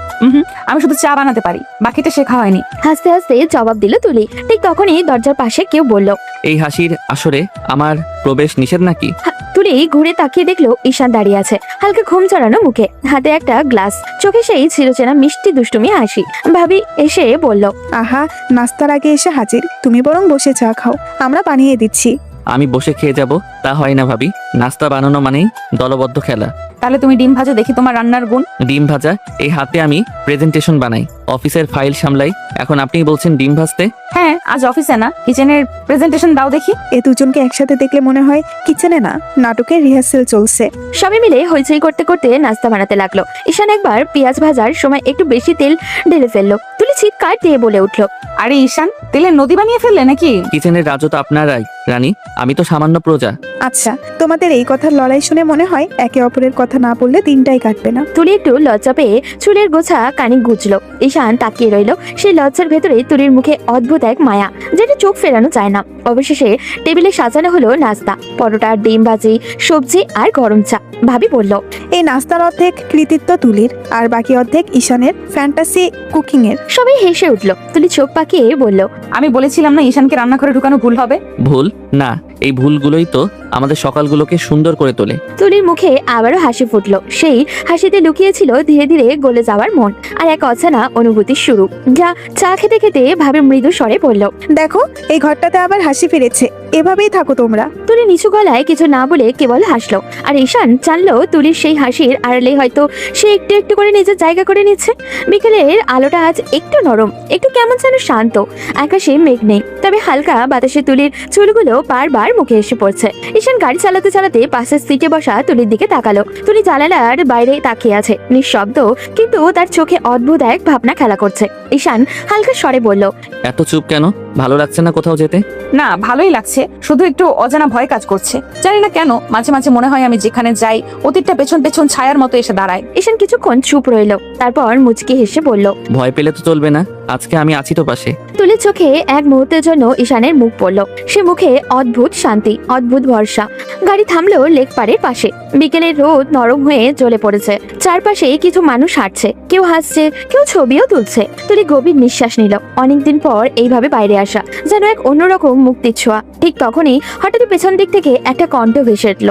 আমি শুধু চা বানাতে পারি, বাকিটা শেখা হয়নি। হাসতে হাসতে জবাব দিল তুলি। ঠিক তখনই দরজার পাশে কেউ বলল, এই হাসির আসরে আমার প্রবেশ নিষেধ নাকি? তুলি ঘুরে তাকিয়ে দেখলো ঈশান দাঁড়িয়ে আছে, হালকা ঘুম চড়ানো মুখে, হাতে একটা গ্লাস, চোখে সেই চিরচেনা মিষ্টি দুষ্টুমি হাসি। ভাবি এসে বলল, আহা, নাস্তার আগে এসে হাজির। তুমি বরং বসে চা খাও, আমরা বানিয়ে দিচ্ছি। আমি বসে খেয়ে যাব তা হয় না ভাবি, নাস্তা বানানো মানেই দলবদ্ধ খেলা। তাহলে তুমি ডিম ভাজো, দেখি তোমার রান্নার গুণ। ডিম ভাজা? এই হাতে আমি প্রেজেন্টেশন বানাই, অফিসের ফাইল সামলাই, এখন আপনি বলছেন ডিম ভাজতে? হ্যাঁ, আজ অফিসে না, কিচেনের প্রেজেন্টেশন দাও দেখি। এ দুজনকে একসাথে দেখলে মনে হয় কিচেনে না, নাটকের রিহার্সেল চলছে। সবাই মিলে হইচই করতে করতে নাস্তা বানাতে লাগলো। ঈশান একবার পেঁয়াজ ভাজার সময় একটু বেশি তেল ঢেলে ফেললো। তুলি চিৎকার দিয়ে বলে উঠলো, আরে ঈশান, তেলের নদী বানিয়ে ফেললে নাকি? কিচেনের রাজু তো আপনারাই রানী, আমি তো সামান্য প্রজা। আচ্ছা, তোমাদের এই কথার লড়াই শুনে মনে হয় একে অপরের কথা না বললে দিনটাই কাটবে না। তুলি একটু লজ্জা পেয়ে চুলের গোছা কানে গুজলো। ঈশান তাকিয়ে রইল সেই লজ্জার ভেতরে তুলির মুখে অদ্ভুত এক মায়া, যেটা চোখ ফেরানো যায় না। অবশেষে টেবিলে সাজানো হলো নাস্তা, পরোটা, ডিম ভাজি, সবজি আর গরম চা। ভাবি বলল, এই নাস্তার অর্ধেক কৃতিত্ব তুলির, আর বাকি অর্ধেক ঈশানের ফ্যান্টাসি কুকিং এর। সবাই হেসে উঠলো। তুলি চোখ পাকিয়ে বলল, আমি বলেছিলাম না ঈশানকে রান্নাঘরে ঢুকানো ভুল হবে। ভুল না, এই ভুলগুলোই তো আমাদের সকালগুলোকে সুন্দর করে তোলে। তুলির মুখে আবারও হাসি ফুটলো। সেই হাসিতে লুকিয়েছিল ধীরে ধীরে গলে যাওয়ার মন আর এক অজানা অনুভূতির শুরু, যা চা খেতে খেতে ভাবে মৃদু স্বরে বলল, দেখো, এই ঘরটাতে আবার হাসি ফিরেছে, এভাবেই থাকো তোমরা। তুলি নিচু গলায় কিছু না বলে কেবল হাসলো। আর ঈশান জানলো তুলির সেই হাসির আড়ালে হয়তো সে একটু একটু করে নিজের জায়গা করে নিচ্ছে। বিকেলের আলোটা আজ একটু নরম, একটু কেমন যেন শান্ত। আকাশে মেঘ নেই, তবে হালকা বাতাসে তুলির চুলগুলো বারবার মুখে এসে পড়ছে। ঈশান গাড়ি চালাতে চালাতে পাশের সিটে বসা তুলির দিকে তাকালো। তুলি জানালার বাইরে তাকিয়ে আছে, নিঃশব্দ, কিন্তু তার চোখে অদ্ভুত এক ভাবনা খেলা করছে। ঈশান হালকা স্বরে বলল, এত চুপ কেন? ভালো লাগছে না কোথাও যেতে? না, ভালোই লাগছে, শুধু একটু অজানা ভয় কাজ করছে। জানি না কেন মাঝে মাঝে মনে হয় আমি যেখানে যাই অতীতটা পেছন পেছন ছায়ার মতো এসে দাঁড়ায়। ঈশান কিছুক্ষণ চুপ রইল, তারপর মুচকি হেসে বলল, ভয় পেলে তো চলবে না, আজকে আমি আছি তো পাশে। তুলির চোখে এক মুহূর্তের জন্য ঈশানের মুখ পড়ল। সে মুখে অদ্ভুত শান্তি, অদ্ভুত ভরসা। গাড়ি থামলো লেক পাড়ের পাশে। বিকেলের রোদ নরম হয়ে জ্বলে পড়েছে। চারপাশে কিছু মানুষ হাঁটছে, কেউ হাসছে, কেউ ছবিও তুলছে। তুলি গভীর নিঃশ্বাস নিল। অনেকদিন পর এইভাবে বাইরে আসা যেন এক অন্যরকম মুক্তির ছোঁয়া। ঠিক তখনই হঠাৎ পেছন দিক থেকে একটা কণ্ঠ ভেসে উঠল,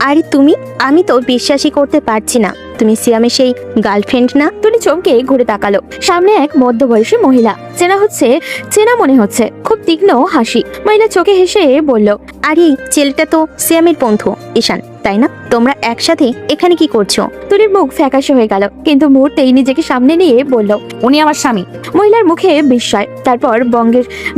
আরে তুমি, আমি তো বিশ্বাসই করতে পারছি না তুমি সিয়ামের সেই গার্লফ্রেন্ড না। তুলি চমকে ঘুরে তাকালো। সামনে এক মধ্যবয়সী মহিলা, চেনা মনে হচ্ছে। খুব তীক্ষ্ণ হাসি। মহিলা চোখে হেসে বলল, আরে ছেলেটা তো সিয়ামের বন্ধু ঈশান, তাই না? তোমরা একসাথে এখানে কি করছো? তুলির মুখ ফ্যাকাশে হয়ে গেল, কিন্তু মুহূর্তেই নিজেকে সামনে নিয়ে বলল, উনি আমার স্বামী। মহিলার মুখে বিস্ময়, তারপর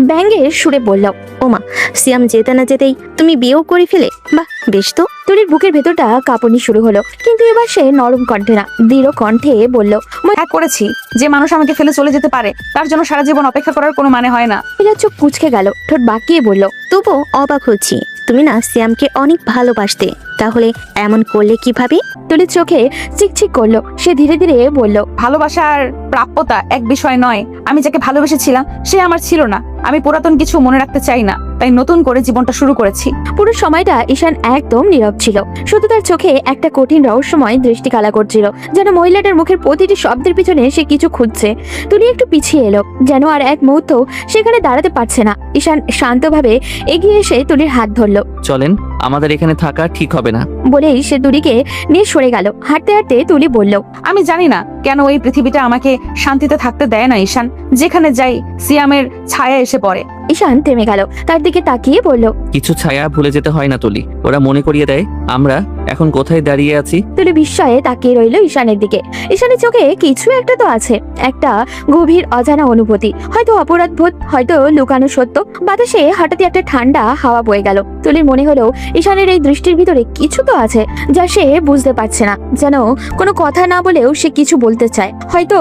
ব্যঙ্গের সুরে বলল, ওমা, সিয়াম যেতে না যেতেই তুমি বিয়েও করে ফেলে, বাহ বেশ তো। তুলির বুকের ভেতরটা কাঁপুনি শুরু হলো, কিন্তু এবার সে নরম কণ্ঠে না, দৃঢ় কণ্ঠে বলল, হ্যাঁ করেছি। যে মানুষ আমাকে ফেলে চলে যেতে পারে তার জন্য সারা জীবন অপেক্ষা করার কোনো মানে হয় না। মহিলার চোখ কুঁচকে গেল, ঠোঁট বাঁকিয়ে বলল, তবুও অবাক হচ্ছি, তুমি না সিয়ামকে অনেক ভালোবাসতে, তাহলে এমন করলে কিভাবে? তুলির চোখে চিকচিক করলো। সে ধীরে ধীরে বলল, ভালোবাসার প্রাপ্যতা এক বিষয় নয়। আমি যাকে ভালোবেসেছিলাম সে আমার ছিল না। আমি পুরাতন কিছু মনে রাখতে চাই না, তাই নতুন করে জীবনটা শুরু করেছি। পুরো সময়টা ঈশান একদম নীরব ছিল। শুধু তার চোখে একটা কঠিন রহস্যময় দৃষ্টি কালা করছিল, যেন মহিলাটার মুখের প্রতিটি শব্দের পিছনে সে কিছু খুঁজছে। তুলি একটু পিছিয়ে এলো, যেন আর এক মুহূর্ত সেখানে দাঁড়াতে পারছে না। ঈশান শান্তভাবে এগিয়ে এসে তুলির হাত ধরলো। চলেন, আমাদের এখানে থাকা ঠিক হবে না। বলেই সে তুলিকে নিয়ে সরে গেল। হাঁটতে হাঁটতে তুলি বলল, আমি জানি না কেন এই পৃথিবীটা আমাকে শান্তিতে থাকতে দেয় না ঈশান। যেখানে যাই সিয়ামের ছায়া এসে পড়ে। ঈশান থেমে গেল, তার দিকে তাকিয়ে বলল, কিছু ছায়া ভুলে যেতে হয় না তুলি, ওরা মনে করিয়ে দেয় আমরা এখন কোথায় দাঁড়িয়ে আছি। তুলি বিস্ময়ে তাকিয়ে রইল ঈশানের দিকে। ঈশানের চোখে কিছু একটা তো আছে, একটা গভীর অজানা অনুভূতি, হয়তো অপরাধবোধ, হয়তো লুকানো সত্য। বাতাসে হঠাৎই একটা ঠান্ডা হাওয়া বয়ে গেল। তুলির মনে হলো ঈশানের এই দৃষ্টির ভিতরে কিছু তো আছে যা সে বুঝতে পারছে না, যেন কোনো কথা না বলেও সে কিছু বলতে চায়। হয়তো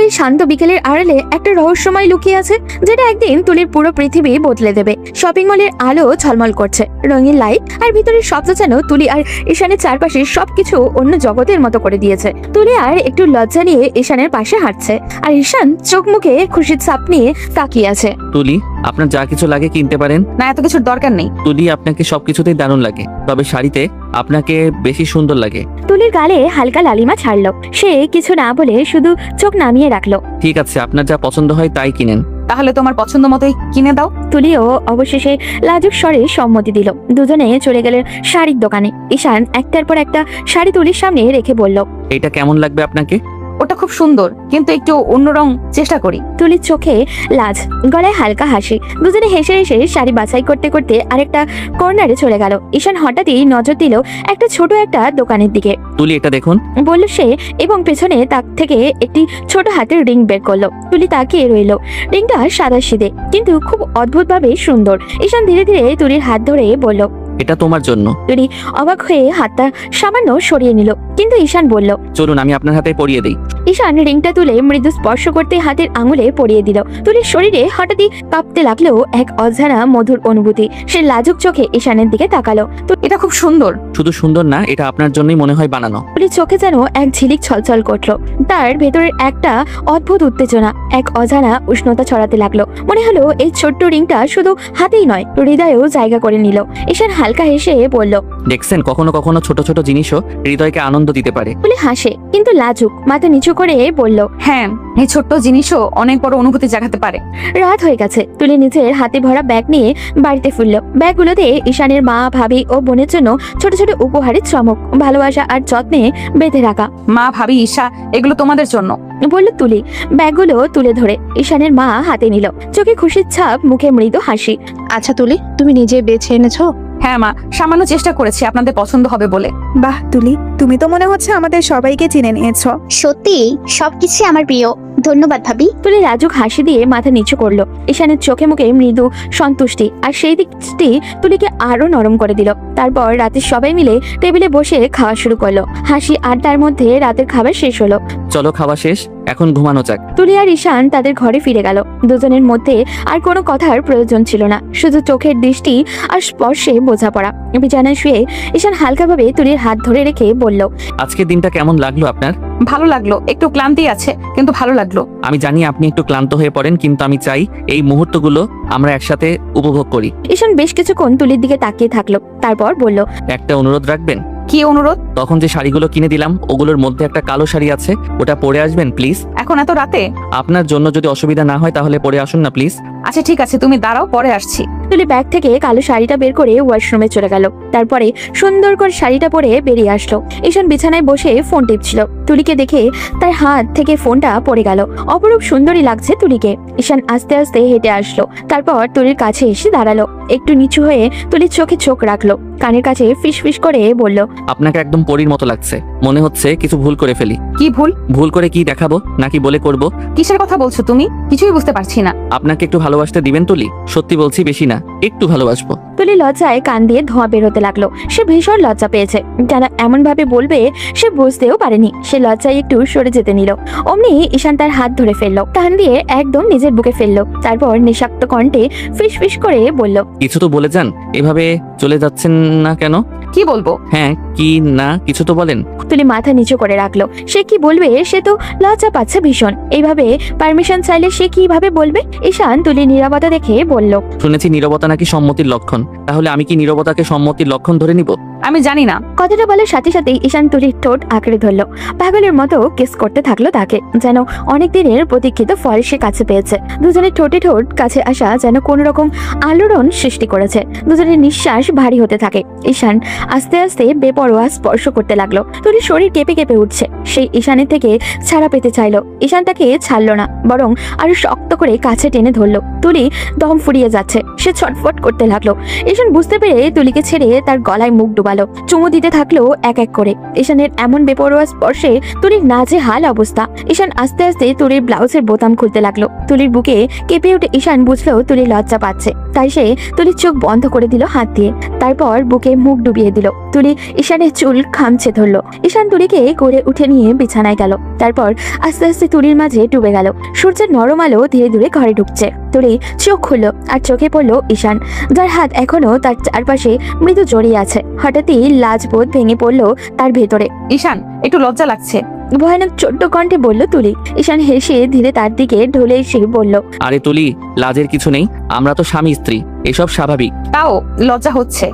এই শান্ত বিকেলের আড়ালে একটা রহস্যময় লুকিয়ে আছে, যেটা একদিন তুলির পুরো পৃথিবী বদলে দেবে। শপিং মলের আলো ঝলমল করছে, রঙিন লাইট আর ভিতরের শব্দ যেন তুলি আর ঈশানের চারপাশে সবকিছু অন্য জগতের মতো করে দিয়েছে। তুলি আর একটু লজ্জা নিয়ে ঈশানের পাশে হাঁটছে, আর ঈশান চোখ মুখে খুশির ছাপ নিয়ে তাকিয়ে আছে। তুলি, আপনার যা কিছু লাগে কিনতে পারেন। না, এত কিছুর দরকার নেই। তুলি, আপনাকে সবকিছুতেই দারুণ লাগে, তবে শাড়িতে আপনাকে বেশি সুন্দর লাগে। তুলির গালে হালকা লালিমা ছাড়লো। সে কিছু না বলে শুধু চোখ নামিয়ে রাখলো। ঠিক আছে, আপনার যা পছন্দ হয় তাই কিনেন। তাহলে তোমার পছন্দ মতোই কিনে দাও। তুলিও অবশেষে লাজুক স্বরে সম্মতি দিল। দুজনে চলে গেলেন শাড়ির দোকানে। ঈশান একটার পর একটা শাড়ি তুলির সামনে রেখে বলল, এটা কেমন লাগবে আপনাকে? ওটা খুব সুন্দর, কিন্তু একটু অন্য রং চেষ্টা করি। তুলির চোখে লাজ, গলায় হালকা হাসি। দুজনে হেসে হেসে শাড়ি বাছাই করতে করতে আরেকটা কর্নারে চলে গেল। ঈশান হঠাৎই নজর দিল একটা ছোট একটা দোকানের দিকে। তুলি এটা দেখুন। বলল সে, এবং পেছনে তাক থেকে একটি ছোট হাতের রিং বের করলো। তুলি তাকিয়ে রইল। রিংটা সাদা সিধে, কিন্তু খুব অদ্ভুতভাবে সুন্দর। ঈশান ধীরে ধীরে তুলির হাত ধরে বলল। এটা তোমার জন্য। তুলি অবাক হয়ে হাতটা সামান্য সরিয়ে নিল, কিন্তু ঈশান বলল। চলুন আমি আপনার হাতে পরিয়ে দিই। ঈশান রিংটা তুলে মৃদু স্পর্শ করতে হাতের আঙুলে পরিয়ে দিল। তুলির শরীরে হঠাৎই কাঁপতে লাগলো এক অজানা মধুর অনুভূতি। সে লাজুক চোখে ঈশানের দিকে তাকালো। এটা খুব সুন্দর। শুধু সুন্দর না, এটা আপনার জন্যই মনে হয় বানানো। তুলির চোখে যেন এক ঝিলিক ছলছল করলো। তার ভেতরের একটা অদ্ভুত উত্তেজনা, এক অজানা উষ্ণতা ছড়াতে লাগলো। মনে হলো এই ছোট্ট রিংটা শুধু হাতেই নয়, হৃদয়েও জায়গা করে নিল। ঈশান হালকা হেসে বলল। দেখছেন, কখনো কখনো ছোট ছোট জিনিসও হৃদয়কে আনন্দ দিতে পারে। তুলি হাসে, কিন্তু লাজুক, মাথা নিচু করে বলল। হ্যাঁ, এই ছোট্ট জিনিসও অনেক বড় অনুভূতি জাগাতে পারে। রাত হয়ে গেছে। তুলি নিজের হাতে ভরা ব্যাগ নিয়ে বাড়িতে ফিরল। ব্যাগগুলোতে ঈশানের মা, ভাবি ও বোনের জন্য ছোট ছোট উপহারের চমক, ভালোবাসা আর যত্নে বেঁধে রাখা। মা, ভাবি, ঈশা, এগুলো তোমাদের জন্য। বলল তুলি। ব্যাগগুলো তুলে ধরে ঈশানের মা হাতে নিল, চোখে খুশির ছাপ, মুখে মৃদু হাসি। আচ্ছা তুলি, তুমি নিজে বেছে এনেছো? হ্যাঁ মা, সামান্য চেষ্টা করেছি আপনাদের পছন্দ হবে বলে। বাহ তুলি, তুমি তো মনে হচ্ছে আমাদের সবাইকে চিনে নিয়েছো। সত্যি সবকিছু আমার প্রিয়। ধন্যবাদ ভাবি। তুলি লাজুক হাসি দিয়ে মাথা নিচু করলো। ঈশানের চোখে মুখে মৃদু সন্তুষ্টি, আর সেই দিকটি তুলিকে আরো নরম করে দিল। তারপর রাতে সবাই মিলে টেবিলে বসে খাওয়া শুরু করলো। হাসি আড্ডার মধ্যে রাতের খাবার শেষ হলো। চলো খাওয়া শেষ, এখন ঘুমানো যাক। তুলি আর ঈশান তাদের ঘরে ফিরে গেল। দুজনের মধ্যে আর কোনো কথার প্রয়োজন ছিল না, শুধু চোখের দৃষ্টি আর স্পর্শে বোঝাপড়া। বিছানায় শুয়ে ঈশান হালকাভাবে তুলির হাত ধরে রেখে বলল। আজকের দিনটা কেমন লাগলো আপনার? ভালো লাগলো, একটু ক্লান্তি আছে, কিন্তু ভালো লাগলো। আমি জানি আপনি একটু ক্লান্ত হয়ে পড়েন, কিন্তু আমি চাই এই মুহূর্তগুলো আমরা একসাথে উপভোগ করি। ঈশান বেশ কিছুক্ষণ তুলির দিকে তাকিয়ে থাকলো, তারপর বলল। একটা অনুরোধ রাখবেন? কি অনুরোধ? তখন যে শাড়িগুলো কিনে দিলাম, ওগুলোর মধ্যে একটা কালো শাড়ি আছে, ওটা পরে আসবেন প্লিজ। এখন এত রাতে? আপনার জন্য যদি অসুবিধা না হয় তাহলে পরে আসুন না প্লিজ। আচ্ছা ঠিক আছে, তুমি দাঁড়াও, পরে আসছি। তুলি ব্যাগ থেকে কালো শাড়িটা বের করে ওয়াশরুমে চলে গেল। তারপরে সুন্দর করে শাড়িটা পরে বেরিয়ে আসলো। ঈশান বিছানায় বসে ফোন টিপছিল। তুলিকে দেখে তার হাত থেকে ফোনটা পড়ে গেল। অপরূপ সুন্দরী লাগছে তুলিকে। ঈশান আস্তে আস্তে হেঁটে আসলো, তারপর তুলির কাছে এসে দাঁড়ালো। একটু নিচু হয়ে তুলির চোখে চোখ রাখলো, কানের কাছে ফিস ফিস করে বলল। আপনাকে একদম পরীর মতো লাগছে। মনে হচ্ছে কিছু ভুল করে ফেলি। কি ভুল? ভুল করে কি দেখাবো নাকি বলে করব? কিসের কথা বলছো তুমি? কিছুই বুঝতে পারছি না। আপনাকে একটু ভালোবাসতে দিবেন তুলি? সত্যি বলছি, বেশি না, একটু ভালোবাসবো। তুলি লজ্জায় কান দিয়ে ধোঁয়া বেরোতে লাগলো। সে ভীষণ লজ্জা পেয়েছে। যারা এমন ভাবে বলবে সে বুঝতেও পারেনি। সে লজ্জায় একটু সরে যেতে নিল। অমনি ঈশান তার হাত ধরে ফেললো, টান দিয়ে একদম নিজের বুকে ফেললো। তারপর নিঃশব্দ কণ্ঠে ফিস ফিস করে বলল। কিছু তো বলে যান, এভাবে চলে যাচ্ছেন না কেন? কি বলবো? হ্যাঁ কি না, কিছু তো বলেন। তুলি মাথা নিচু করে রাখলো। সে কি বলবে? সে তো লজ্জা পাচ্ছে ভীষণ। এইভাবে পারমিশন চাইলে সে কিভাবে বলবে? ঈশান তুলি নীরবতা দেখে বলল। শুনেছি নীরবতা নাকি সম্মতির লক্ষণ, তাহলে আমি কি নীরবতাকে সম্মতির লক্ষণ ধরে নিব? আমি জানি না। কথাটা বলার সাথে সাথে ঈশান তুলির ঠোঁট আঁকড়ে ধরলো। পাগলের মতো কিস করতে থাকলো তাকে, যেন অনেক দিনের প্রতীক্ষিত ফল সে কাছে পেয়েছে। দুজনের ঠোঁটে ঠোঁট কাছে আসা যেন কোন রকম আলোড়ন সৃষ্টি করেছে। দুজনের নিঃশ্বাস ভারী হতে থাকে। ঈশান আস্তে আস্তে বেপরোয়া স্পর্শ করতে লাগলো। তুলির শরীর কেঁপে কেঁপে উঠছে। সেই ঈশানের থেকে ছাড়া পেতে চাইলো। ঈশান তাকে ছাড়লো না, বরং আরো শক্ত করে কাছে টেনে ধরলো। তুলি দম ফুরিয়ে যাচ্ছে, সে ছটফট করতে লাগলো। ঈশান বুঝতে পেরে তুলিকে ছেড়ে তার গলায় মুখ ডুবালো, চুমু দিতে থাকলো এক এক করে। ঈশানের এমন বেপরোয়া স্পর্শে তুলির নাজেহাল অবস্থা। ঈশান আস্তে আস্তে তুলির ব্লাউজের বোতাম খুলতে লাগলো। তুলির বুকে কেঁপে উঠে ঈশান বুঝলো তুলি লজ্জা পাচ্ছে, তাই সে তুলির চোখ বন্ধ করে দিল হাত দিয়ে। তারপর বুকে মুখ ডুবিয়ে দিল। তুলি ঈশানের চুল খামছে ধরলো। ঈশান তুলিকে করে উঠে নিয়ে বিছানায় গেল। তারপর আস্তে আস্তে তুলির মাঝে ডুবে গেল। সূর্যের নরম আলো ধীরে ধীরে ঘরে ঢুকছে। তুলি চোখ খুললো, আর চোখে পড়লো ঈশান, যার হাত এখনো তার চারপাশে মৃদু জড়িয়ে আছে। হঠাৎই লাজবোধ ভেঙে পড়লো তার ভেতরে। ঈশান, একটু লজ্জা লাগছে। ভয়ানক ছোট্ট কণ্ঠে বলল তুলি। ঈশান হেসে ধীরে তার দিকে ঢলে এসে বলল। আরে তুলি, লাজের কিছু নেই, আমরা তো স্বামী স্ত্রী, এসব স্বাভাবিক। তাও লজ্জা হচ্ছে,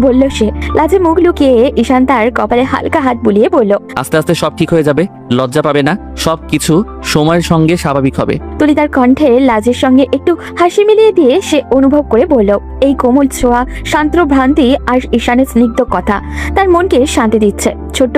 বলল সে। লাজে মুখ লুকিয়ে ঈশান তার কপালে হালকা হাত বুলিয়ে বলল। আস্তে আস্তে সব ঠিক হয়ে যাবে, লজ্জা পাবে না, সব কিছু সময়ের সঙ্গে স্বাভাবিক হবে। তুলি তার কণ্ঠে লাজের সঙ্গে একটু হাসি মিলিয়ে দিয়ে সে অনুভব করে বলল, এই কোমল ছোঁয়া, শান্ত ভ্রান্তি আর ঈশানের স্নিগ্ধ কথা তার মনকে শান্তি দিচ্ছে। ছোট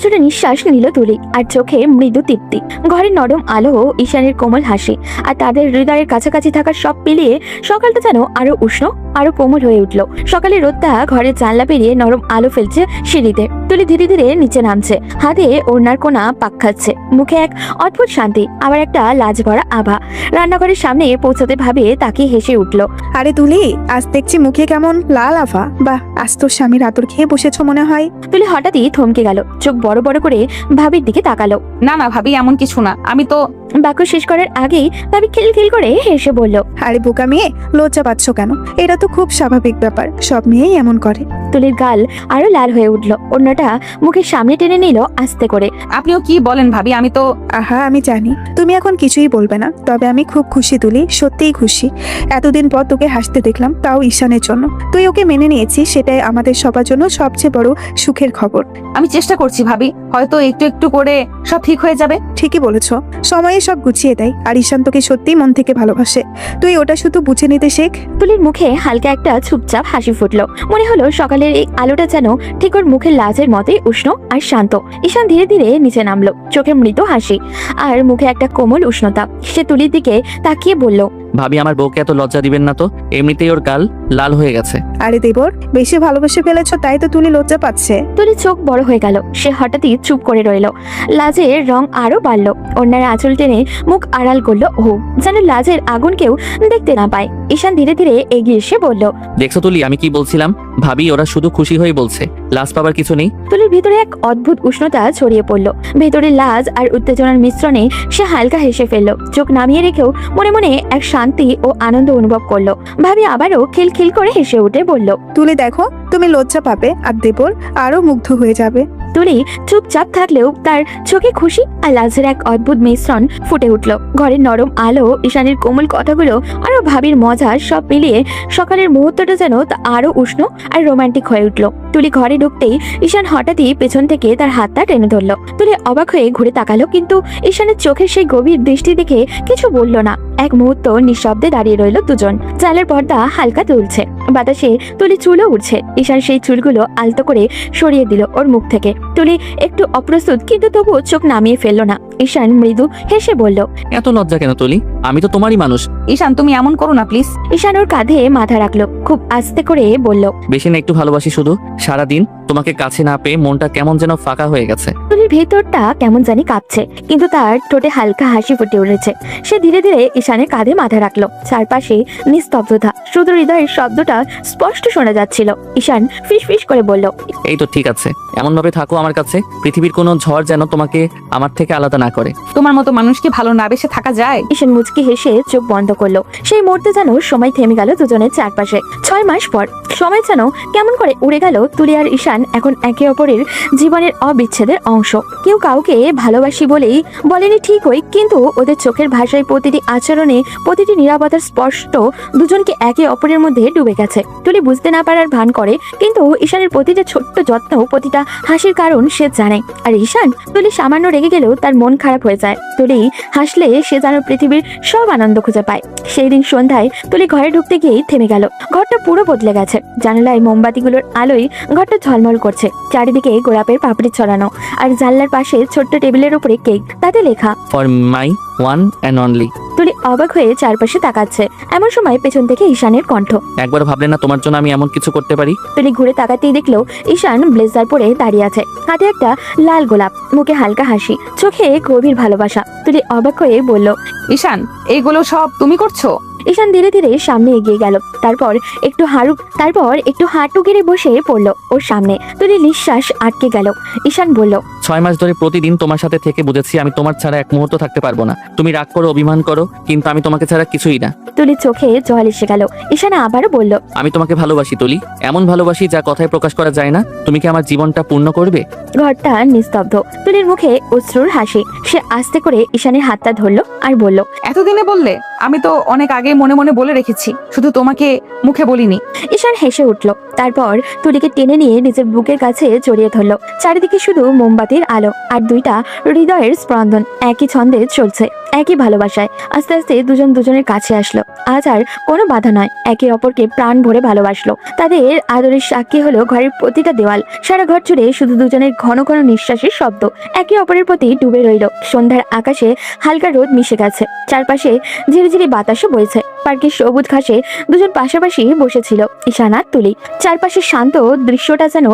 ছোট নিঃশ্বাস নিল তুলি, আর চোখে মৃদু তৃপ্তি। ঘরের নরম আলো, ঈশানের কোমল হাসি আর তাদের হৃদয়ের কাছাকাছি থাকার সব মিলিয়ে সকালটা যেন আরো উষ্ণ, আরো কোমল হয়ে উঠল। সকালে রোদটা ঘরের জানলা পেরিয়ে নরম আলো ফেলছে সিঁড়িতে। তুলি ধীরে ধীরে নিচে নামছে, হাতে ওড়নার কোনা পাক খাচ্ছে, মুখে এক অদ্ভুত শান্তি, আবার একটা লাজ ভরা আভা। রান্নাঘরের সামনে পৌঁছাতে ভাবে তাকে হেসে উঠল। আরে তুলি, আজ দেখছি মুখে কেমন লাল আভা। বাহ, আজ তোর স্বামীর আদর খেয়ে বসেছো মনে হয়। তুলি হঠাৎই থমকে গেল, চোখ বড় বড় করে ভাবির দিকে তাকালো। না না ভাবি, এমন কিছু না। আমি তো বাক্য শেষ করার আগেই ভাবি খিলখিল করে হেসে বলল, আরে বোকা মেয়ে, লজ্জা পাচ্ছ কেন? এটা তো খুব স্বাভাবিক ব্যাপার, সব মেয়েই এমন করে। তুলির গাল আরো লাল হয়ে উঠল, অন্যটা মুখের সামনে টেনে নিল আস্তে করে। আপনিও কি বলেন ভাবি, আমি তো আহা, আমি জানি তুমি এখন কিছুই বলবে না, তবে আমি খুব খুশি তুলি, সত্যিই খুশি। এতদিন পর তোকে হাসতে দেখলাম, তাও ঈশানের জন্য। তুই ওকে মেনে নিয়েছিস, সেটাই আমাদের সবার জন্য সবচেয়ে বড় সুখের খবর। আমি চেষ্টা করছি ভাবি, হয়তো একটু একটু করে সব ঠিক হয়ে যাবে। ঠিকই বলেছ, সময়ে সব গুছিয়ে দেয়। আর ঈশান তোকে সত্যিই মন থেকে ভালোবাসে, তুই ওটা শুধু বুঝে নিতে শেখ। তুলির মুখে হালকা একটা চুপচাপ হাসি ফুটলো। মনে হলো সকালের এই আলোটা যেন ঠিক ওর মুখের লাজের মতোই উষ্ণ আর শান্ত। ঈশান ধীরে ধীরে নিচে নামলো, চোখে মৃদু হাসি আর মুখে একটা কোমল উষ্ণতা। সে তুলির দিকে তাকিয়ে বলল, ভাবি, আমার বউকে এত লজ্জা দিবেন না তো, এমনিতেই ওর গাল লাল হয়ে গেছে। আরে দেবর, বেশি ভালোবেসে ফেলেছ, তাই তো তুলি লজ্জা পাচ্ছে। তুলির চোখ বড় হয়ে গেল, সে হঠাৎই চুপ করে রইল। লাজের রং আরো বাড়লো, অন্যার আঁচল টেনে মুখ আড়াল করলো ও, যেন লাজের আগুন কেউ দেখতে না পায়। ঈশান ধীরে ধীরে এগিয়ে এসে বলল, দেখছো তুলি, আমি কি বলছিলাম? ভাবি, ওরা শুধু খুশি হয়ে বলছে, লাজ পাবার কিছু নেই। তুলির ভিতরে এক অদ্ভুত উষ্ণতা ছড়িয়ে পড়লো। ভেতরে লাজ আর উত্তেজনার মিশ্রণে সে হালকা হেসে ফেললো, চোখ নামিয়ে রেখেও মনে মনে এক শান্তি ও আনন্দ অনুভব করলো। ভাবি আবারও খিলখিল করে হেসে উঠে বলল, তুলি দেখো, তুমি লজ্জা পাবে আর দেবর আরো মুগ্ধ হয়ে যাবে। তুলি চুপচাপ থাকলেও তার চোখে খুশি আর লাজের এক অদ্ভুত মিশ্রণ ফুটে উঠল। ঘরের নরম আলো, ঈশানের কোমল কথাগুলো আরো ভাবির মজা, সব মিলিয়ে সকালের মুহূর্তটা যেন তা আরো উষ্ণ আর রোমান্টিক হয়ে উঠল। তুলি ঘরে ঢুকতেই ঈশান হঠাৎই পেছন থেকে তার হাতটা টেনে ধরলো। তুলি অবাক হয়ে ঘুরে তাকালো, কিন্তু ঈশানের চোখের সেই গভীর দৃষ্টি দেখে কিছু বলল না। এক মুহূর্ত নিঃশব্দে দাঁড়িয়ে রইল দুজন। চালের পর্দা হালকা দুলছে, বাতাসে তুলি চুলও উঠছে। ঈশান সেই চুলগুলো আলতো করে সরিয়ে দিল ওর মুখ থেকে। তুলি একটু অপ্রস্তুত, কিন্তু তবুও চোখ নামিয়ে ফেললো না। ঈশান মৃদু হেসে বলল, এত লজ্জা কেন তুলি? আমি তো তোমারই মানুষ। ঈশান, তুমি এমন করো না প্লিজ। ঈশান ওর কাঁধে মাথা রাখলো, খুব আস্তে করে বলল, বেশি না একটু ভালোবাসি শুধু। সারাদিন তোমাকে কাছে না পেয়ে মনটা কেমন যেন ফাঁকা হয়ে গেছে। তুলির ভেতরটা কেমন জানি কাঁপছে, কিন্তু তার ঠোঁটে হালকা হাসি ফুটে উঠেছে। সে ধীরে ধীরে ঈশানের কাঁধে মাথা রাখলো। চারপাশে নিস্তব্ধতা, শুধু হৃদয়ের শব্দটা স্পষ্ট শোনা যাচ্ছিল। ঈশান ফিস ফিস করে বলল, এই তো ঠিক আছে, এমন ভাবে থাকো আমার কাছে, পৃথিবীর কোনো ঝড় যেন তোমাকে আমার থেকে আলাদা না করে। তোমার মতো মানুষকে ভালো না বেসে থাকা যায়? ঈশান মুচকি হেসে চোখ বন্ধ করলো। সেই মুহূর্তে যেন সময় থেমে গেল দুজনের চারপাশে। 6 মাস পর সময় যেন কেমন করে উড়ে গেল। তুলি আর ঈশান এখন একে অপরের জীবনের অবিচ্ছেদের অংশ। কেউ কাউকে ভালোবাসি বলেই বলেনি ঠিকই, কিন্তু ওদের চোখের ভাষায়, প্রতিটি আচরণে, প্রতিটি নিরাপত্তার স্পষ্ট দুজনকে একে অপরের মধ্যে ডুবে গেছে। তুলি বুঝতে না পারার ভান করে, কিন্তু ঈশানের প্রতিটা ছোট্ট যত্ন, প্রতিটা হাসির কারণ সে জানে। আর ঈশান, তুলি সামান্য রেগে গেলেও তার মন খারাপ হয়ে যায়। তুলি হাসলে সে যেন পৃথিবীর সব আনন্দ খুঁজে পায়। সেই দিন সন্ধ্যায় তুলি ঘরে ঢুকতে গিয়েই থেমে গেল। ঘরটা পুরো বদলে গেছে। জানালায় মোমবাতিগুলোর আলোয় ঘরটা ঝলমল করছে। চারিদিকে গোলাপের পাপড়ি ছড়ানো, আর জানলার পাশে ছোট্ট টেবিলের উপরে কেক, তাতে লেখা for my one and only. তুলি অবাক হয়ে চারপাশে তাকাচ্ছে। এমন সময় পেছন থেকে ঈশানের কণ্ঠ, একবার ভাবলে না তোমার জন্য আমি এমন কিছু করতে পারি? তুলি ঘুরে তাকাতেই দেখলো ঈশান ব্লেজার পরে দাঁড়িয়ে আছে, হাতে একটা লাল গোলাপ, মুখে হালকা হাসি, চোখে গভীর ভালোবাসা। তুলি অবাক হয়ে বলল, ঈশান, এইগুলো সব তুমি করছো? ঈশান ধীরে ধীরে সামনে এগিয়ে গেল, তারপর একটু হাঁটু গেড়ে বসে পড়লো ওর সামনে। তুলি নিঃশ্বাস আটকে গেল। ঈশান বলল, 6 মাস ধরে প্রতিদিন তোমার সাথে থেকে বুঝেছি আমি তোমার ছাড়া এক মুহূর্ত থাকতে পারবো না। তুমি রাগ করো, অভিমান করো, কিন্তু আমি তোমাকে ছাড়া কিছুই না। তুলির চোখে জল এসে গেল। ঈশান আবারও বলল, আমি তোমাকে ভালোবাসি তুলি, এমন ভালোবাসি যা কথায় প্রকাশ করা যায় না। তুমি কি আমার জীবনটা পূর্ণ করবে? ঘরটা নিস্তব্ধ। তুলির মুখে অশ্রুর হাসি। সে আস্তে করে ঈশানের হাতটা ধরলো আর বলল, এতদিনে বললে? আমি তো অনেক আগে মনে মনে বলে রেখেছি, শুধু তোমাকে মুখে বলিনি। ঈশান হেসে উঠল, তারপর তুলিকে টেনে নিয়ে নিজের বুকের কাছে জড়িয়ে ধরল। চারিদিকে শুধু মোমবাতির আলো আর দুইটা হৃদয়ের স্পন্দন একই ছন্দে চলছে, একই ভালোবাসায়। আস্তে আস্তে দুজন দুজনের কাছে আসলো। আজ আর কোনো বাধা নয়, একে অপরকে প্রাণ ভরে ভালোবাসলো। তাদের আদরের সাক্ষী হলো ঘরের প্রতিটা দেওয়াল। সারা ঘর জুড়ে শুধু দুজনের ঘন ঘন নিঃশ্বাসের শব্দ একে অপরের প্রতি ডুবে রইল। সন্ধ্যার আকাশে হালকা রোদ মিশে গেছে, চারপাশে ঝিরিঝিরি বাতাসও বইছে। পার্কের সবুজ ঘাসে দুজন পাশাপাশি বসেছিল, ঈশান আর তুলি। চারপাশে শান্ত দৃশ্যটা যেন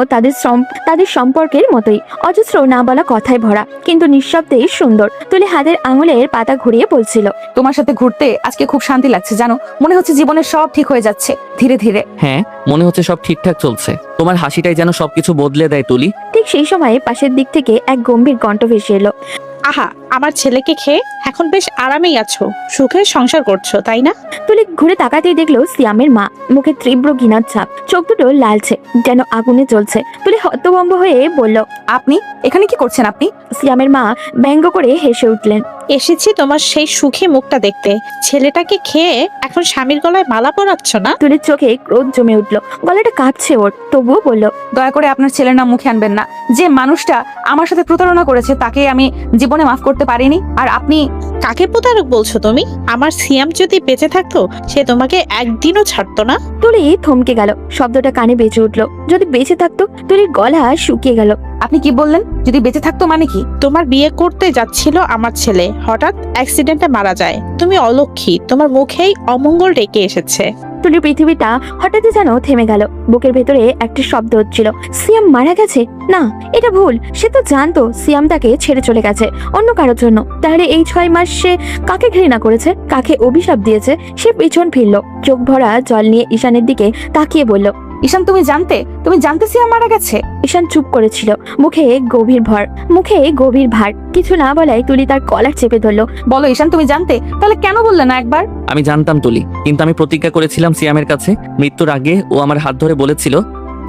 তাদের সম্পর্কের মতোই, অজস্র না বলা কথায় ভরা, কিন্তু নিঃশব্দেই সুন্দর। তুলি হাতের আঙুলের পাতা ঘুরিয়ে বলছিল, তোমার সাথে ঘুরতে আজকে খুব শান্তি লাগছে জানো, মনে হচ্ছে জীবনের সব ঠিক হয়ে যাচ্ছে ধীরে ধীরে। হ্যাঁ, মনে হচ্ছে সব ঠিকঠাক চলছে। তোমার হাসিটাই যেন সবকিছু বদলে দেয় তুলি। ঠিক সেই সময় পাশের দিক থেকে এক গম্ভীর কণ্ঠ ভেসে এলো। আহা, আমার ছেলেকে খেয়ে এখন বেশ আরামেই আছো, সুখে সংসার করছো তাই না? তুলি ঘুরে তাকাতেই দেখলো সিয়ামের মা, মুখে তীব্র ঘৃণার ছাপ, চোখ দুটো লালছে যেন আগুনে জ্বলছে। তুলি হতভম্ব হয়ে বলল, আপনি এখানে কি করছেন আপনি? সিয়ামের মা ব্যঙ্গ করে হেসে উঠলেন। এসেছি তোমার সেই সুখী মুখটা দেখতে। ছেলেটাকে খেয়ে এখন স্বামীর গলায় মালা পরাচ্ছ না? তুলির চোখে ক্রোধ জমে উঠলো, গলাটা কাঁপছে ওর, তবুও বলল, দয়া করে আপনার ছেলের নাম মুখে আনবেন না। যে মানুষটা আমার সাথে প্রতারণা করেছে তাকে আমি জীবনে মাফ করতে পারিনি, আর আপনি কাকে প্রতারক বলছো তুমি? আমার সিয়াম যদি বেঁচে থাকতো সে তোমাকে একদিনও ছাড়তো না। তুলি থমকে গেল, শব্দটা কানে বেজে উঠলো। যদি বেঁচে থাকতো? তুলির গলা শুকিয়ে গেল। আপনি কি বললেন? যদি বেঁচে থাকতো মানে কি? তোমার বিয়ে করতে যাচ্ছিল আমার ছেলে, হঠাৎ অ্যাক্সিডেন্টে মারা যায়। তুমি অলক্ষী, তোমার মুখেই অমঙ্গল ডেকে এসেছে। তুলির পৃথিবীটা হঠাৎই যেন থেমে গেল। বুকের ভেতরে একটা শব্দ হচ্ছিল, সিয়াম মারা গেছে? না, এটা ভুল। সে তো জানতো সিয়াম তাকে ছেড়ে চলে গেছে অন্য কারোর জন্য। তাহলে এই 6 মাস সে কাকে ঘৃণা করেছে, কাকে অভিশাপ দিয়েছে? সে পিছন ফিরল, চোখ ভরা জল নিয়ে ঈশানের দিকে তাকিয়ে বলল, ঈশান তুমি জানতে সিয়াম মারা গেছে? ঈশান চুপ করেছিল, মুখে গভীর ভার। কিছু না বলায় তুলি তার কলার চেপে ধরলো। বলো ঈশান, তুমি জানতে? তাহলে কেন বললে না একবার? আমি জানতাম তুলি, কিন্তু আমি প্রতিজ্ঞা করেছিলাম সিয়ামের কাছে। মৃত্যুর আগে ও আমার হাত ধরে বলেছিল,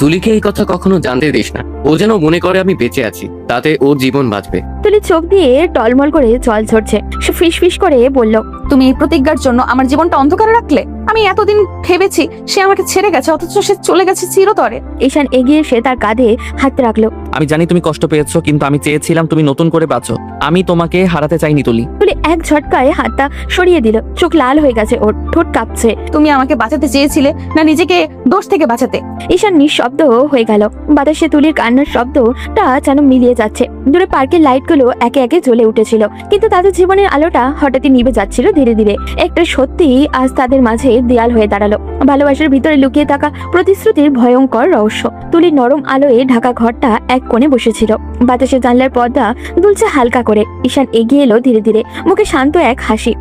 তুলিকে এই কথা কখনো জানতে দিস না। ও যেন মনে করে আমি বেঁচে আছি, তাতে ওর জীবন বাঁচবে। তুলি চোখ দিয়ে টলমল করে জল ঝরছে। সে ফিস করে বলল, তুমি এই প্রতিজ্ঞার জন্য আমার জীবনটা অন্ধকারে রাখলে? আমি এতদিন ভেবেছি সে আমাকে ছেড়ে গেছে, অথচ সে চলে গেছে চিরতরে। ঈশান এগিয়ে এসে তার কাঁধে হাত রাখলো। আমি জানি তুমি কষ্ট পেয়েছো, কিন্তু আমি চেয়েছিলাম তুমি নতুন করে বাঁচো। আমি তোমাকে হারাতে চাইনি তুলি। তুলি এক ঝটকায় হাতটা সরিয়ে দিল, চোখ লাল হয়ে গেছে ওর, ঠোঁট কাঁপছে। তুমি আমাকে বাঁচাতে চেয়েছিলে না নিজেকে দোষ থেকে বাঁচাতে? ঈশান নিঃশব্দ হয়ে গেল। বাতাসে তুলির কান্নার শব্দটা যেন মিলিয়ে যাচ্ছে। দূরে পার্কের লাইটগুলো একে একে জ্বলে উঠেছিল, কিন্তু তাদের জীবনের আলোটা হঠাৎই নিভে যাচ্ছিল ধীরে ধীরে। একটা সত্যি আজ তাদের মাঝে দেয়াল হয়ে দাঁড়ালো, ভালোবাসার ভিতরে লুকিয়ে থাকা প্রতিশ্রুতির ভয়ঙ্কর রহস্য। তুলির নরম আলোয় ঢাকা ঘরটা এক কোণে বসেছিল, বাতাসে জানলার পর্দা দুলছে হালকা করে। ঈশান এগিয়ে এলো ধীরে ধীরে, মুখে শান্ত এক হাসি।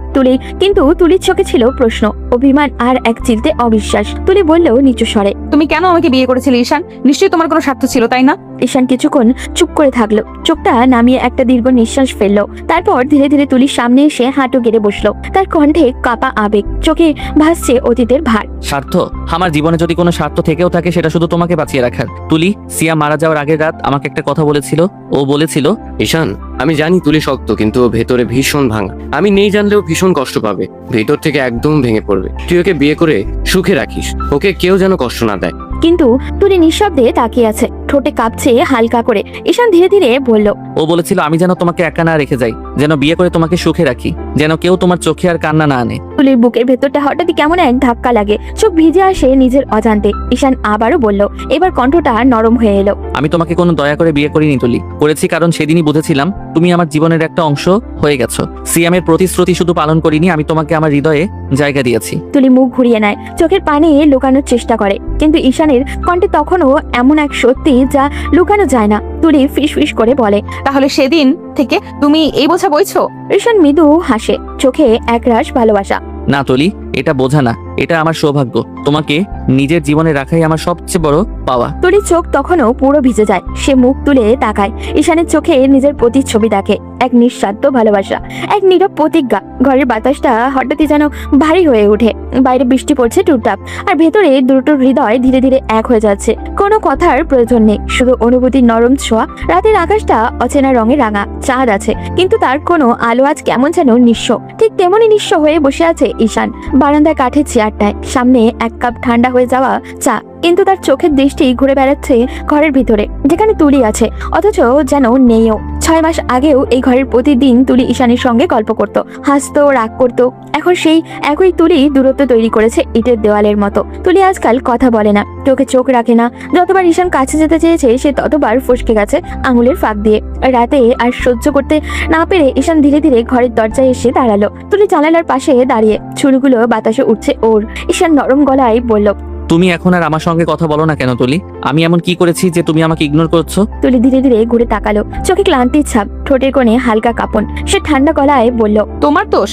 কিন্তু তুলির চোখে ছিল প্রশ্ন, অভিমান আর এক চিলতে অবিশ্বাস। তুলি বলল নিচু স্বরে, তুমি কেন আমাকে বিয়ে করেছিলে ঈশান? নিশ্চয়ই তোমার কোনো স্বার্থ ছিল, তাই না? ঈশান কিছুক্ষণ চুপ করে থাকলো, চোখটা নামিয়ে একটা দীর্ঘ নিঃশ্বাস ফেললো। তারপর ধীরে ধীরে তুলির সামনে এসে হাঁটু গেড়ে বসলো। তার কণ্ঠে কাপা আবেগ, চোখে ভাসছে অতীতের ভার। স্বার্থ? আমার জীবনে যদি কোনো স্বার্থ থেকেও থাকে সেটা শুধু তোমাকে বাঁচিয়ে রাখার। তুলি, সিয়াম মারা যাওয়ার আগের রাত আমাকে একটা কথা বলেছিল। ও বলেছিল, ঈশান, আমি জানি তুলি শক্ত, কিন্তু ও ভেতরে ভীষণ ভাঙা। আমি নেই জানলেও ভীষণ কষ্ট পাবে, ভেতর থেকে একদম ভেঙে পড়বে। তুই ওকে বিয়ে করে সুখে রাখিস, ওকে কেউ যেন কষ্ট না দেয়। কিন্তু তুলি নিঃশব্দে তাকিয়ে আছে, ঠোঁটে কাঁপছে হালকা করে। ঈশান ধীরে ধীরে বলল, ও বলেছিল আমি যেন তোমাকে একা না রেখে যাই, যেন বিয়ে করে তোমাকে সুখে রাখি, যেন কেউ তোমার চোখে আর কান্না না আনে। তুলির বুকের ভেতরটা হঠাৎই কেমন এক ধাক্কা লাগে, চোখ ভিজে আসে নিজের অজান্তে। ঈশান আবারও বলল, এবার কণ্ঠটা নরম হয়ে এলো। আমি তোমাকে কোনো দয়া করে বিয়ে করিনি তুলি, করেছি কারণ সেদিনই বুঝেছিলাম তুমি আমার জীবনের একটা অংশ হয়ে গেছো। সিয়ামের প্রতিশ্রুতি শুধু পালন করিনি, আমি তোমাকে আমার হৃদয়ে জায়গা দিয়েছি। তুলি মুখ ঘুরিয়ে নেয়, চোখের পানি লুকানোর চেষ্টা করে, কিন্তু ঈশানের কণ্ঠে তখনও এমন এক সত্যি যা লুকানো যায় না। তুলি ফিস করে বলে, তাহলে সেদিন থেকে তুমি এই বোঝা বইছো? ঈশান মৃদু হাসে, চোখে একরাশ ভালোবাসা। না তুলি, এটা বোঝা না, এটা আমার সৌভাগ্য। তোমাকে নিজের জীবনে রাখাই আমার সবচেয়ে বড় পাওয়া। তুলির চোখ তখনও পুরো ভিজে যায়। সে মুখ তুলে তাকায়। ঈশানের চোখে নিজের প্রতিচ্ছবি দেখে, এক নিঃস্বার্থ ভালোবাসা, এক নীরব প্রতিজ্ঞা। ঘরের বাতাসটা হঠাৎই যেন ভারী হয়ে ওঠে। বাইরে বৃষ্টি পড়ছে টুপটাপ, আর ভেতরে দুটো হৃদয় ধীরে ধীরে এক হয়ে যাচ্ছে। কোনো কথার প্রয়োজন নেই, শুধু অনুভূতির নরম ছোঁয়া। রাতের আকাশটা অচেনা রঙে রাঙা, চাঁদ আছে কিন্তু তার কোনো আলো আজ কেমন যেন নিঃস্ব। ঠিক তেমনই নিঃস্ব হয়ে বসে আছে ঈশান বারান্দায় কাঠের চেয়ারটায়, সামনে এক কাপ ঠান্ডা হয়ে যাওয়া চা। কিন্তু তার চোখের দৃষ্টি ঘুরে বেড়াচ্ছে ঘরের ভিতরে, যেখানে তুলি আছে, অথচ যেন নেইও। 6 মাস আগেও এই ঘরের প্রতিদিন তুলি ঈশানের সঙ্গে গল্প করত, হাসতো, রাগ করত। এখন সেই একই তুলি দূরত্ব তৈরি করেছে ইটের দেওয়ালের মতো। তুলি আজকাল কথা বলে না, চোখে চোখ রাখে না। যতবার ঈশান কাছে যেতে চেয়েছে সে ততবার ফসকে গেছে আঙুলের ফাঁক দিয়ে। রাতে আর সহ্য করতে না পেরে ঈশান ধীরে ধীরে ঘরের দরজায় এসে দাঁড়ালো। তুলি জানালার পাশে দাঁড়িয়ে, চুলগুলো বাতাসে উঠছে ওর। ঈশান নরম গলায় বলল, তুমি এখন আর আমার সঙ্গে কথা বলো না কেন তুলি? আমি এমন কি করেছি যে তুমি আমাকে ইগনোর করছো? তুলি ধীরে ধীরে ঘুরে তাকালো, চোখে ক্লান্তির ছাপ, ঠোঁটের কোণে হালকা কাঁপন। সে ঠান্ডা গলায় বলল, তোমার দোষ।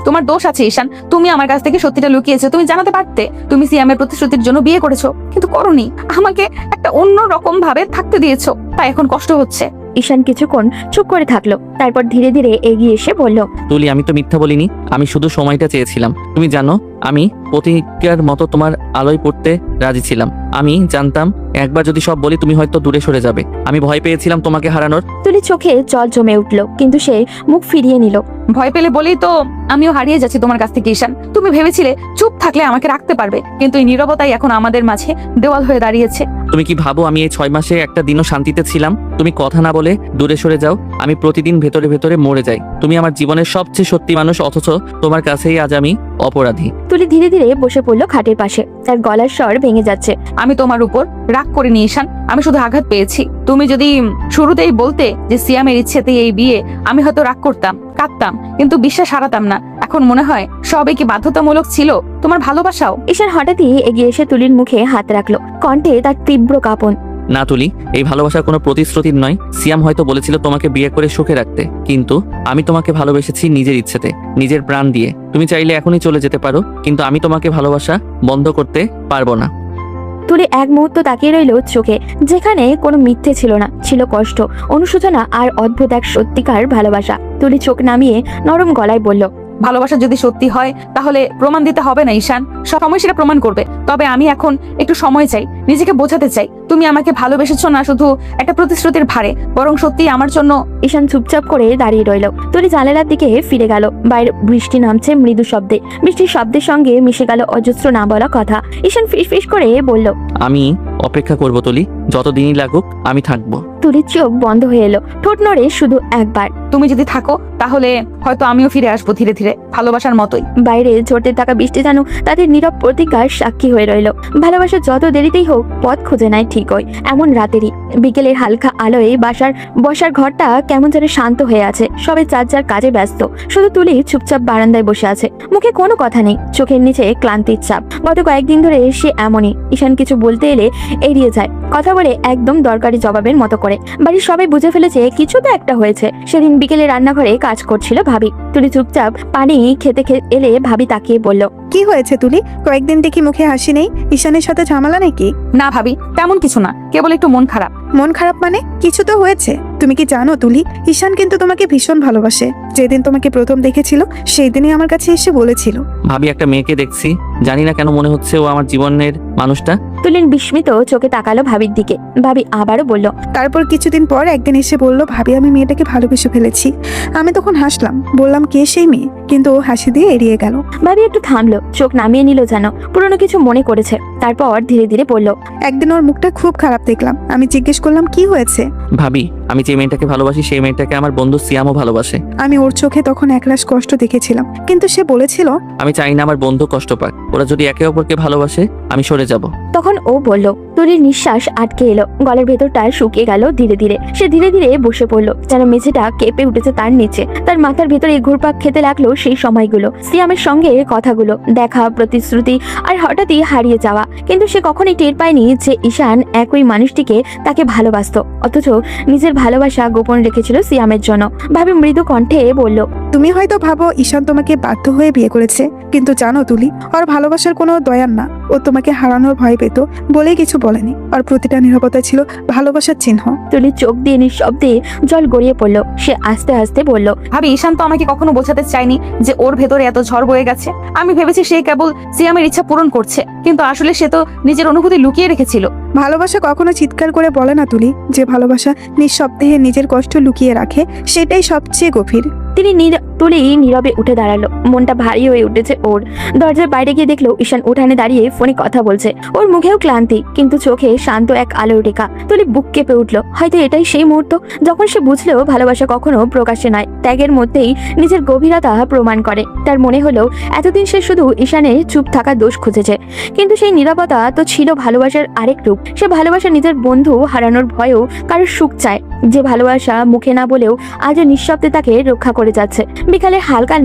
তোমার দোষ আছে ঈশান। তুমি আমার কাছ থেকে সত্যিটা লুকিয়েছো। তুমি জানাতে পারতে তুমি সিয়ামের প্রতিশ্রুতির জন্য বিয়ে করেছো, কিন্তু করোনি। আমাকে একটা অন্য রকম ভাবে থাকতে দিয়েছো, তাই এখন কষ্ট হচ্ছে। ঈশান কিছুক্ষণ চুপ করে থাকলো, তারপর ধীরে ধীরে এগিয়ে এসে বলল, তুলি, আমি তো মিথ্যা বলিনি। আমি শুধু সময়টা চেয়েছিলাম। তুমি জানো, আমি প্রতিজ্ঞার মতো তোমার আলোয় পড়তে রাজি ছিলাম। আমি জানতাম একবার যদি সব বলি তুমি হয়তো দূরে সরে যাবে। আমি ভয় পেয়েছিলাম তোমাকে হারানোর। তুলি চোখে জল জমে উঠলো, কিন্তু সে মুখ ফিরিয়ে নিল। ভয় পেলে বলেই তো আমিও হারিয়ে যাচ্ছি তোমার কাছ থেকে ঈশান। তুমি ভেবেছিলে চুপ থাকলে আমাকে রাখতে পারবে, কিন্তু এই নীরবতাই এখন আমাদের মাঝে দেওয়াল হয়ে দাঁড়িয়েছে। তুমি কি ভাবো আমি এই 6 মাসে একটা দিনও শান্তিতে ছিলাম? তুমি কথা না বলে দূরে সরে যাও, আমি প্রতিদিন ভেতরে ভেতরে মরে যাই। তুমি আমার জীবনের সবচেয়ে সত্যি মানুষ, অথচ তোমার কাছেই আজ আমি অপরাধী। তুলি ধীরে ধীরে বসে পড়লো খাটের পাশে, তার গলার স্বর ভেঙে যাচ্ছে। আমি তোমার উপর রাগ করিনি ঈশান, আমি শুধু আঘাত পেয়েছি। তুমি যদি শুরুতেই বলতে যে সিয়ামের ইচ্ছেতেই এই বিয়ে, আমি হয়তো রাগ করতাম, কাঁদতাম, কিন্তু বিশ্বাস হারাতাম না। এখন মনে হয় সবই কি বাধ্যতামূলক ছিল? তোমার ভালোবাসাও। ঈশান হঠাৎই এগিয়ে এসে তুলির মুখে হাত রাখলো, কণ্ঠে তার তীব্র কাঁপন। না তুলি, এই ভালোবাসা কোনো প্রতিশ্রুতির নয়। সিয়াম হয়তো বলেছিল তোমাকে বিয়ে করে সুখে রাখতে, কিন্তু আমি তোমাকে ভালোবেসেছি নিজের ইচ্ছেতে, নিজের প্রাণ দিয়ে। তুমি চাইলে এখনই চলে যেতে পারো, কিন্তু আমি তোমাকে ভালোবাসা বন্ধ করতে পারবো না। তুলি এক মুহূর্ত তাকিয়ে রইল চোখে, যেখানে কোনো মিথ্যে ছিল না, ছিল কষ্ট, অনুশোচনা আর অদ্ভুত এক সত্যিকার ভালোবাসা। তুলি চোখ নামিয়ে নরম গলায় বলল, ভালোবাসা যদি সত্যি হয় তাহলে প্রমাণ দিতে হবে না ঈশান, সময় সেটা প্রমাণ করবে। তবে আমি এখন একটু সময় চাই, নিজেকে বোঝাতে চাই তুমি আমাকে ভালোবেসেছো না শুধু একটা প্রতিশ্রুতির ভারে, বরং সত্যি আমার জন্য। ঈশান চুপচাপ করে দাঁড়িয়ে রইল। তুলি জানালার দিকে ফিরে গেল। বাইরে বৃষ্টি নামছে মৃদু শব্দে, বৃষ্টির শব্দের সঙ্গে মিশে গেল অজস্র না বলা কথা। ঈশান ফিস করে বলল, আমি অপেক্ষা করবো তুলি, যতদিনই লাগুক আমি থাকবো। তুলির চোখ বন্ধ হয়ে এলো, ঠোঁট নড়ে শুধু একবার। তুমি যদি থাকো তাহলে হয়তো আমিও ফিরে আসবো ধীরে ধীরে, ভালোবাসার মতোই। বাইরে ঝরতে থাকা বৃষ্টি যেন তাদের নীরব প্রতিজ্ঞার সাক্ষী হয়ে রইল। ভালোবাসা যত দেরিতেই হোক পথ খুঁজে নেয় ঠিকই। এমন রাতেরই বিকেলের হালকা আলোয় বসার ঘরটা কেমন যেন শান্ত হয়ে আছে। সবাই যার যার কাজে ব্যস্ত, শুধু তুলি চুপচাপ বারান্দায় বসে আছে, মুখে কোনো কথা নেই, চোখের নিচে ক্লান্তির চাপ। গত কয়েকদিন ধরে সে এমনই। ঈশান কিছু বলতে এলে এড়িয়ে যায়, কথা বলে একদম দরকারি জবাবের মতো করে। বাড়ির সবাই বুঝে ফেলেছে কিছু তো একটা হয়েছে। সেদিন বিকেলে রান্নাঘরে কাজ করছিল ভাবি। তুলি চুপচাপ পানি খেতে এলে ভাবি তাকিয়ে বলল, কি হয়েছে তুলি? কয়েকদিন দেখি মুখে হাসি নেই, ঈশানের সাথে ঝামেলা নাকি? না ভাবি, তেমন কিছু না, কেবল একটু মন খারাপ। মন খারাপ মানে? কিছু তো হয়েছে। তুমি কি জানো তুলি, ঈশান কিন্তু তোমাকে ভীষণ ভালোবাসে। যেদিন তোমাকে প্রথম দেখেছিল সেই দিনই আমার কাছে এসে বলেছিল। ভাবি, একটা মেয়েকে দেখছি, জানি না কেন মনে হচ্ছে ও আমার জীবনের মানুষটা। তুলিন বিস্মিত চোখে তাকালো ভাবির দিকে। ভাবি আবারও বলল, তারপর কিছুদিন পর একদিন এসে বলল, ভাবি আমি মেয়েটাকে ভালোবেসে ফেলেছি। আমি তখন হাসলাম, বললাম কে সেই মেয়ে, কিন্তু ও হাসি দিয়ে এড়িয়ে গেল। ভাবি একটু থামলো, চোখ নামিয়ে নিল যেন পুরনো কিছু মনে করেছে। তারপর ধীরে ধীরে বলল, একদিন ওর মুখটা খুব খারাপ দেখলাম। আমি জিজ্ঞেস করলাম কি হয়েছে। ভাবি, আমি যে মেয়েটাকে ভালোবাসি সেই মেয়েটাকে আমার বন্ধু সিয়ামও ভালোবাসে। আমি ওর চোখে তখন একরাশ কষ্ট দেখেছিলাম, কিন্তু সে বলেছিল আমি চাই না আমার বন্ধু কষ্ট পাক। ওরা যদি একে অপরকে ভালোবাসে আমি সরে যাব। তখন ও বলল। তুলির নিঃশ্বাস আটকে এলো, গলার ভেতরটা শুকিয়ে গেল ধীরে ধীরে। সে ধীরে ধীরে বসে পড়লো, যেন মেঝেটা কেঁপে উঠেছে তার নিচে। তার মাথার ভেতরে ঘুরপাক খেতে লাগলো সেই সময়গুলো, সিয়ামের সঙ্গে কথাগুলো, দেখা, প্রতিশ্রুতি আর হঠাৎই হারিয়ে যাওয়া। কিন্তু সে কখনোই টের পায়নি যে ঈশান একই মানুষটিকে তাকে ভালোবাসতো, অথচ নিজের ভালোবাসা গোপন রেখেছিল সিয়ামের জন্য। ভাবি মৃদু কণ্ঠে বলল, তুমি হয়তো ভাবো ঈশান তোমাকে বাধ্য হয়ে বিয়ে করেছে, কিন্তু জানো তুলি, ওর ভালোবাসার কোনো দয়ার না। ও তোমাকে হারানোর ভয় পেত বলেই কিছু বলেনি। ওর প্রতিটা নীরবতা ছিল ভালোবাসার চিহ্ন। তুলির চোখ দিয়ে নিঃশব্দে জল গড়িয়ে পড়লো। সে আস্তে আস্তে বলল, ভাবি ঈশান তো আমাকে কখনো বোঝাতে চায়নি যে ওর ভেতরে এত ঝড় বয়ে গেছে। আমি ভেবেছি সে কেবল সিয়ামের ইচ্ছা পূরণ করছে, কিন্তু আসলে সে তো নিজের অনুভূতি লুকিয়ে রেখেছিল। ভালোবাসা কখনো চিৎকার করে বলে না তুলি। যে ভালোবাসা নিঃশব্দে নিজের কষ্ট লুকিয়ে রাখে, সেটাই সবচেয়ে গভীর। তুলি নীরবে উঠে দাঁড়ালো, মনটা ভারী হয়ে উঠেছে ওর। দরজার বাইরে গিয়ে দেখলো ঈশান উঠানে দাঁড়িয়ে ফোনে কথা বলছে। ওর মুখেও ক্লান্তি, কিন্তু চোখে শান্ত এক আলোর রেখা। তুলি বুক কেঁপে উঠলো। হয়তো এটাই সেই মুহূর্ত যখন সে বুঝলো ভালোবাসা কখনো প্রকাশ্যে নয়, ত্যাগের মধ্যেই নিজের গভীরতা প্রমাণ করে। তার মনে হলো এতদিন সে শুধু ঈশানের চুপ থাকা দোষ খুঁজেছে, কিন্তু সেই নীরবতা তো ছিল ভালোবাসার আরেক রূপ। সে ভালোবাসা নিজের বন্ধু হারানোর ভয়েও কারোর সুখ চায়, যে ভালোবাসা মুখে না বলেও আজও নিঃশব্দে তাকে রক্ষা করে যাচ্ছে। বিকালে হালকা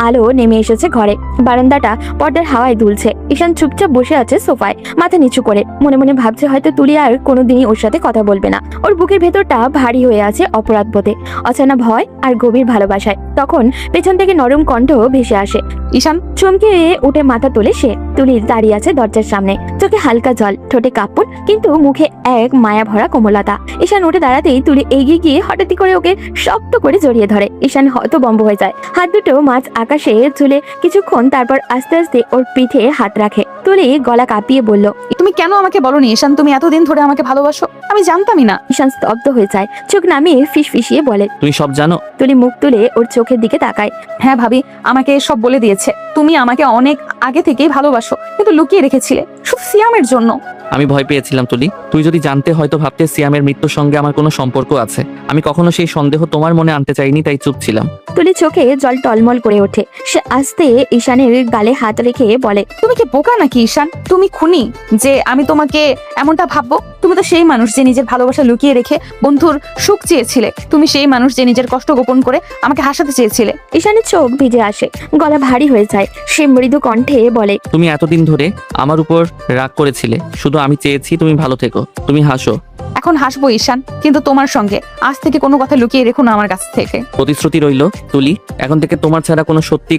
আলো নেমে এসেছে ঘরে। বারান্দাটা পর্দার হাওয়ায় দুলছে। ঈশান চুপচাপ বসে আছে সোফায়, মাথা নিচু করে। মনে মনে ভাবছে হয়তো তুলি আর কোনোদিনই ওর সাথে কথা বলবে না। ওর বুকের ভেতরটা ভারী হয়ে আছে অপরাধ বোধে, অচেনা ভয় আর গভীর ভালোবাসায়। তখন পেছন থেকে নরম কণ্ঠ ভেসে আসে। ঈশান, চমকে উঠে মাথা তোলে সে। তুলি দাঁড়িয়ে আছে দরজার সামনে, চোখে হালকা জল, ঠোঁটে কাঁপন, কিন্তু মুখে এক মায়া ভরা কোমলতা। ঈশান উঠে দাঁড়াতেই তুলি এগিয়ে গিয়ে হঠাৎ করে ওকে শক্ত করে জড়িয়ে ধরে। ঈশান হতভম্ব হয়ে যায়। হাত দুটো মাঝ আকাশে ঝুলে কিছুক্ষণ, তারপর আস্তে আস্তে ওর পিঠে হাত রাখে। তুলি গলা কাঁপিয়ে বলল, তুমি কেন আমাকে বলোনি ঈশান তুমি এতদিন ধরে আমাকে ভালোবাসো? আমি জানতামই না। ঈশান স্তব্ধ হয়ে যায়, চোখ নামিয়ে ফিসফিসিয়ে বলে। তুমি সব জানো? তুলি মুখ তুলে ওর চোখের দিকে তাকায়। হ্যাঁ ভাবি, আমাকে সব বলে দিয়েছে। তুমি আমাকে অনেক আগে থেকেই ভালোবাসো, কিন্তু লুকিয়ে রেখেছিলে শুধু সিয়ামের জন্য। আমি ভয় পেয়েছিলাম তুলি। তুই যদি জানতে হয়তো ভাবতে সিয়ামের মৃত্যুর সঙ্গে আমার কোনো সম্পর্ক আছে। আমি কখনো সেই সন্দেহ তোমার মনে আনতে চাইনি, তাই চুপ ছিলাম। তুলি চোখে জল টলমল করে ওঠে। সে আস্তে ঈশানের গালে হাত রেখে বলে, তুমি কি বোকা নাকি ঈশান? তুমি খুনি যে আমি তোমাকে এমনটা ভাববো? তুমি তো সেই মানুষ যে নিজের ভালোবাসা লুকিয়ে রেখে বন্ধুর সুখ চেয়েছিলে। তুমি সেই মানুষ যে নিজের কষ্ট গোপন করে আমাকে হাসাতে চেয়েছিলে। ঈশানের চোখ ভিজে আসে, গলা ভারী হয়ে যায়। সে মৃদু কণ্ঠে বলে, তুমি এতদিন ধরে আমার উপর রাগ করেছিলে, শুধু আমি চেয়েছি তুমি ভালো থেকো। তুমি হাসো। এখন হাসবো ঈশান, কিন্তু তোমার সঙ্গে আজ থেকে কোনো কথা লুকিয়ে রেখো না আমার কাছ থেকে। প্রতিশ্রুতি রইল তুলি, এখন থেকে তোমার ছাড়া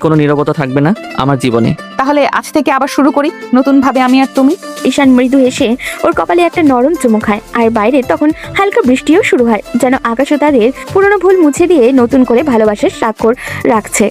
কোনো নীরবতা থাকবে না আমার জীবনে। তাহলে আজ থেকে আবার শুরু করি নতুন ভাবে আমি আর তুমি। ঈশান মৃদু হেসে ওর কপালে একটা নরম চুমু খায়। আর বাইরে তখন হালকা বৃষ্টিও শুরু হয়, যেন আকাশও তাদের পুরনো ভুল মুছে দিয়ে নতুন করে ভালোবাসার স্বাক্ষর রাখছে।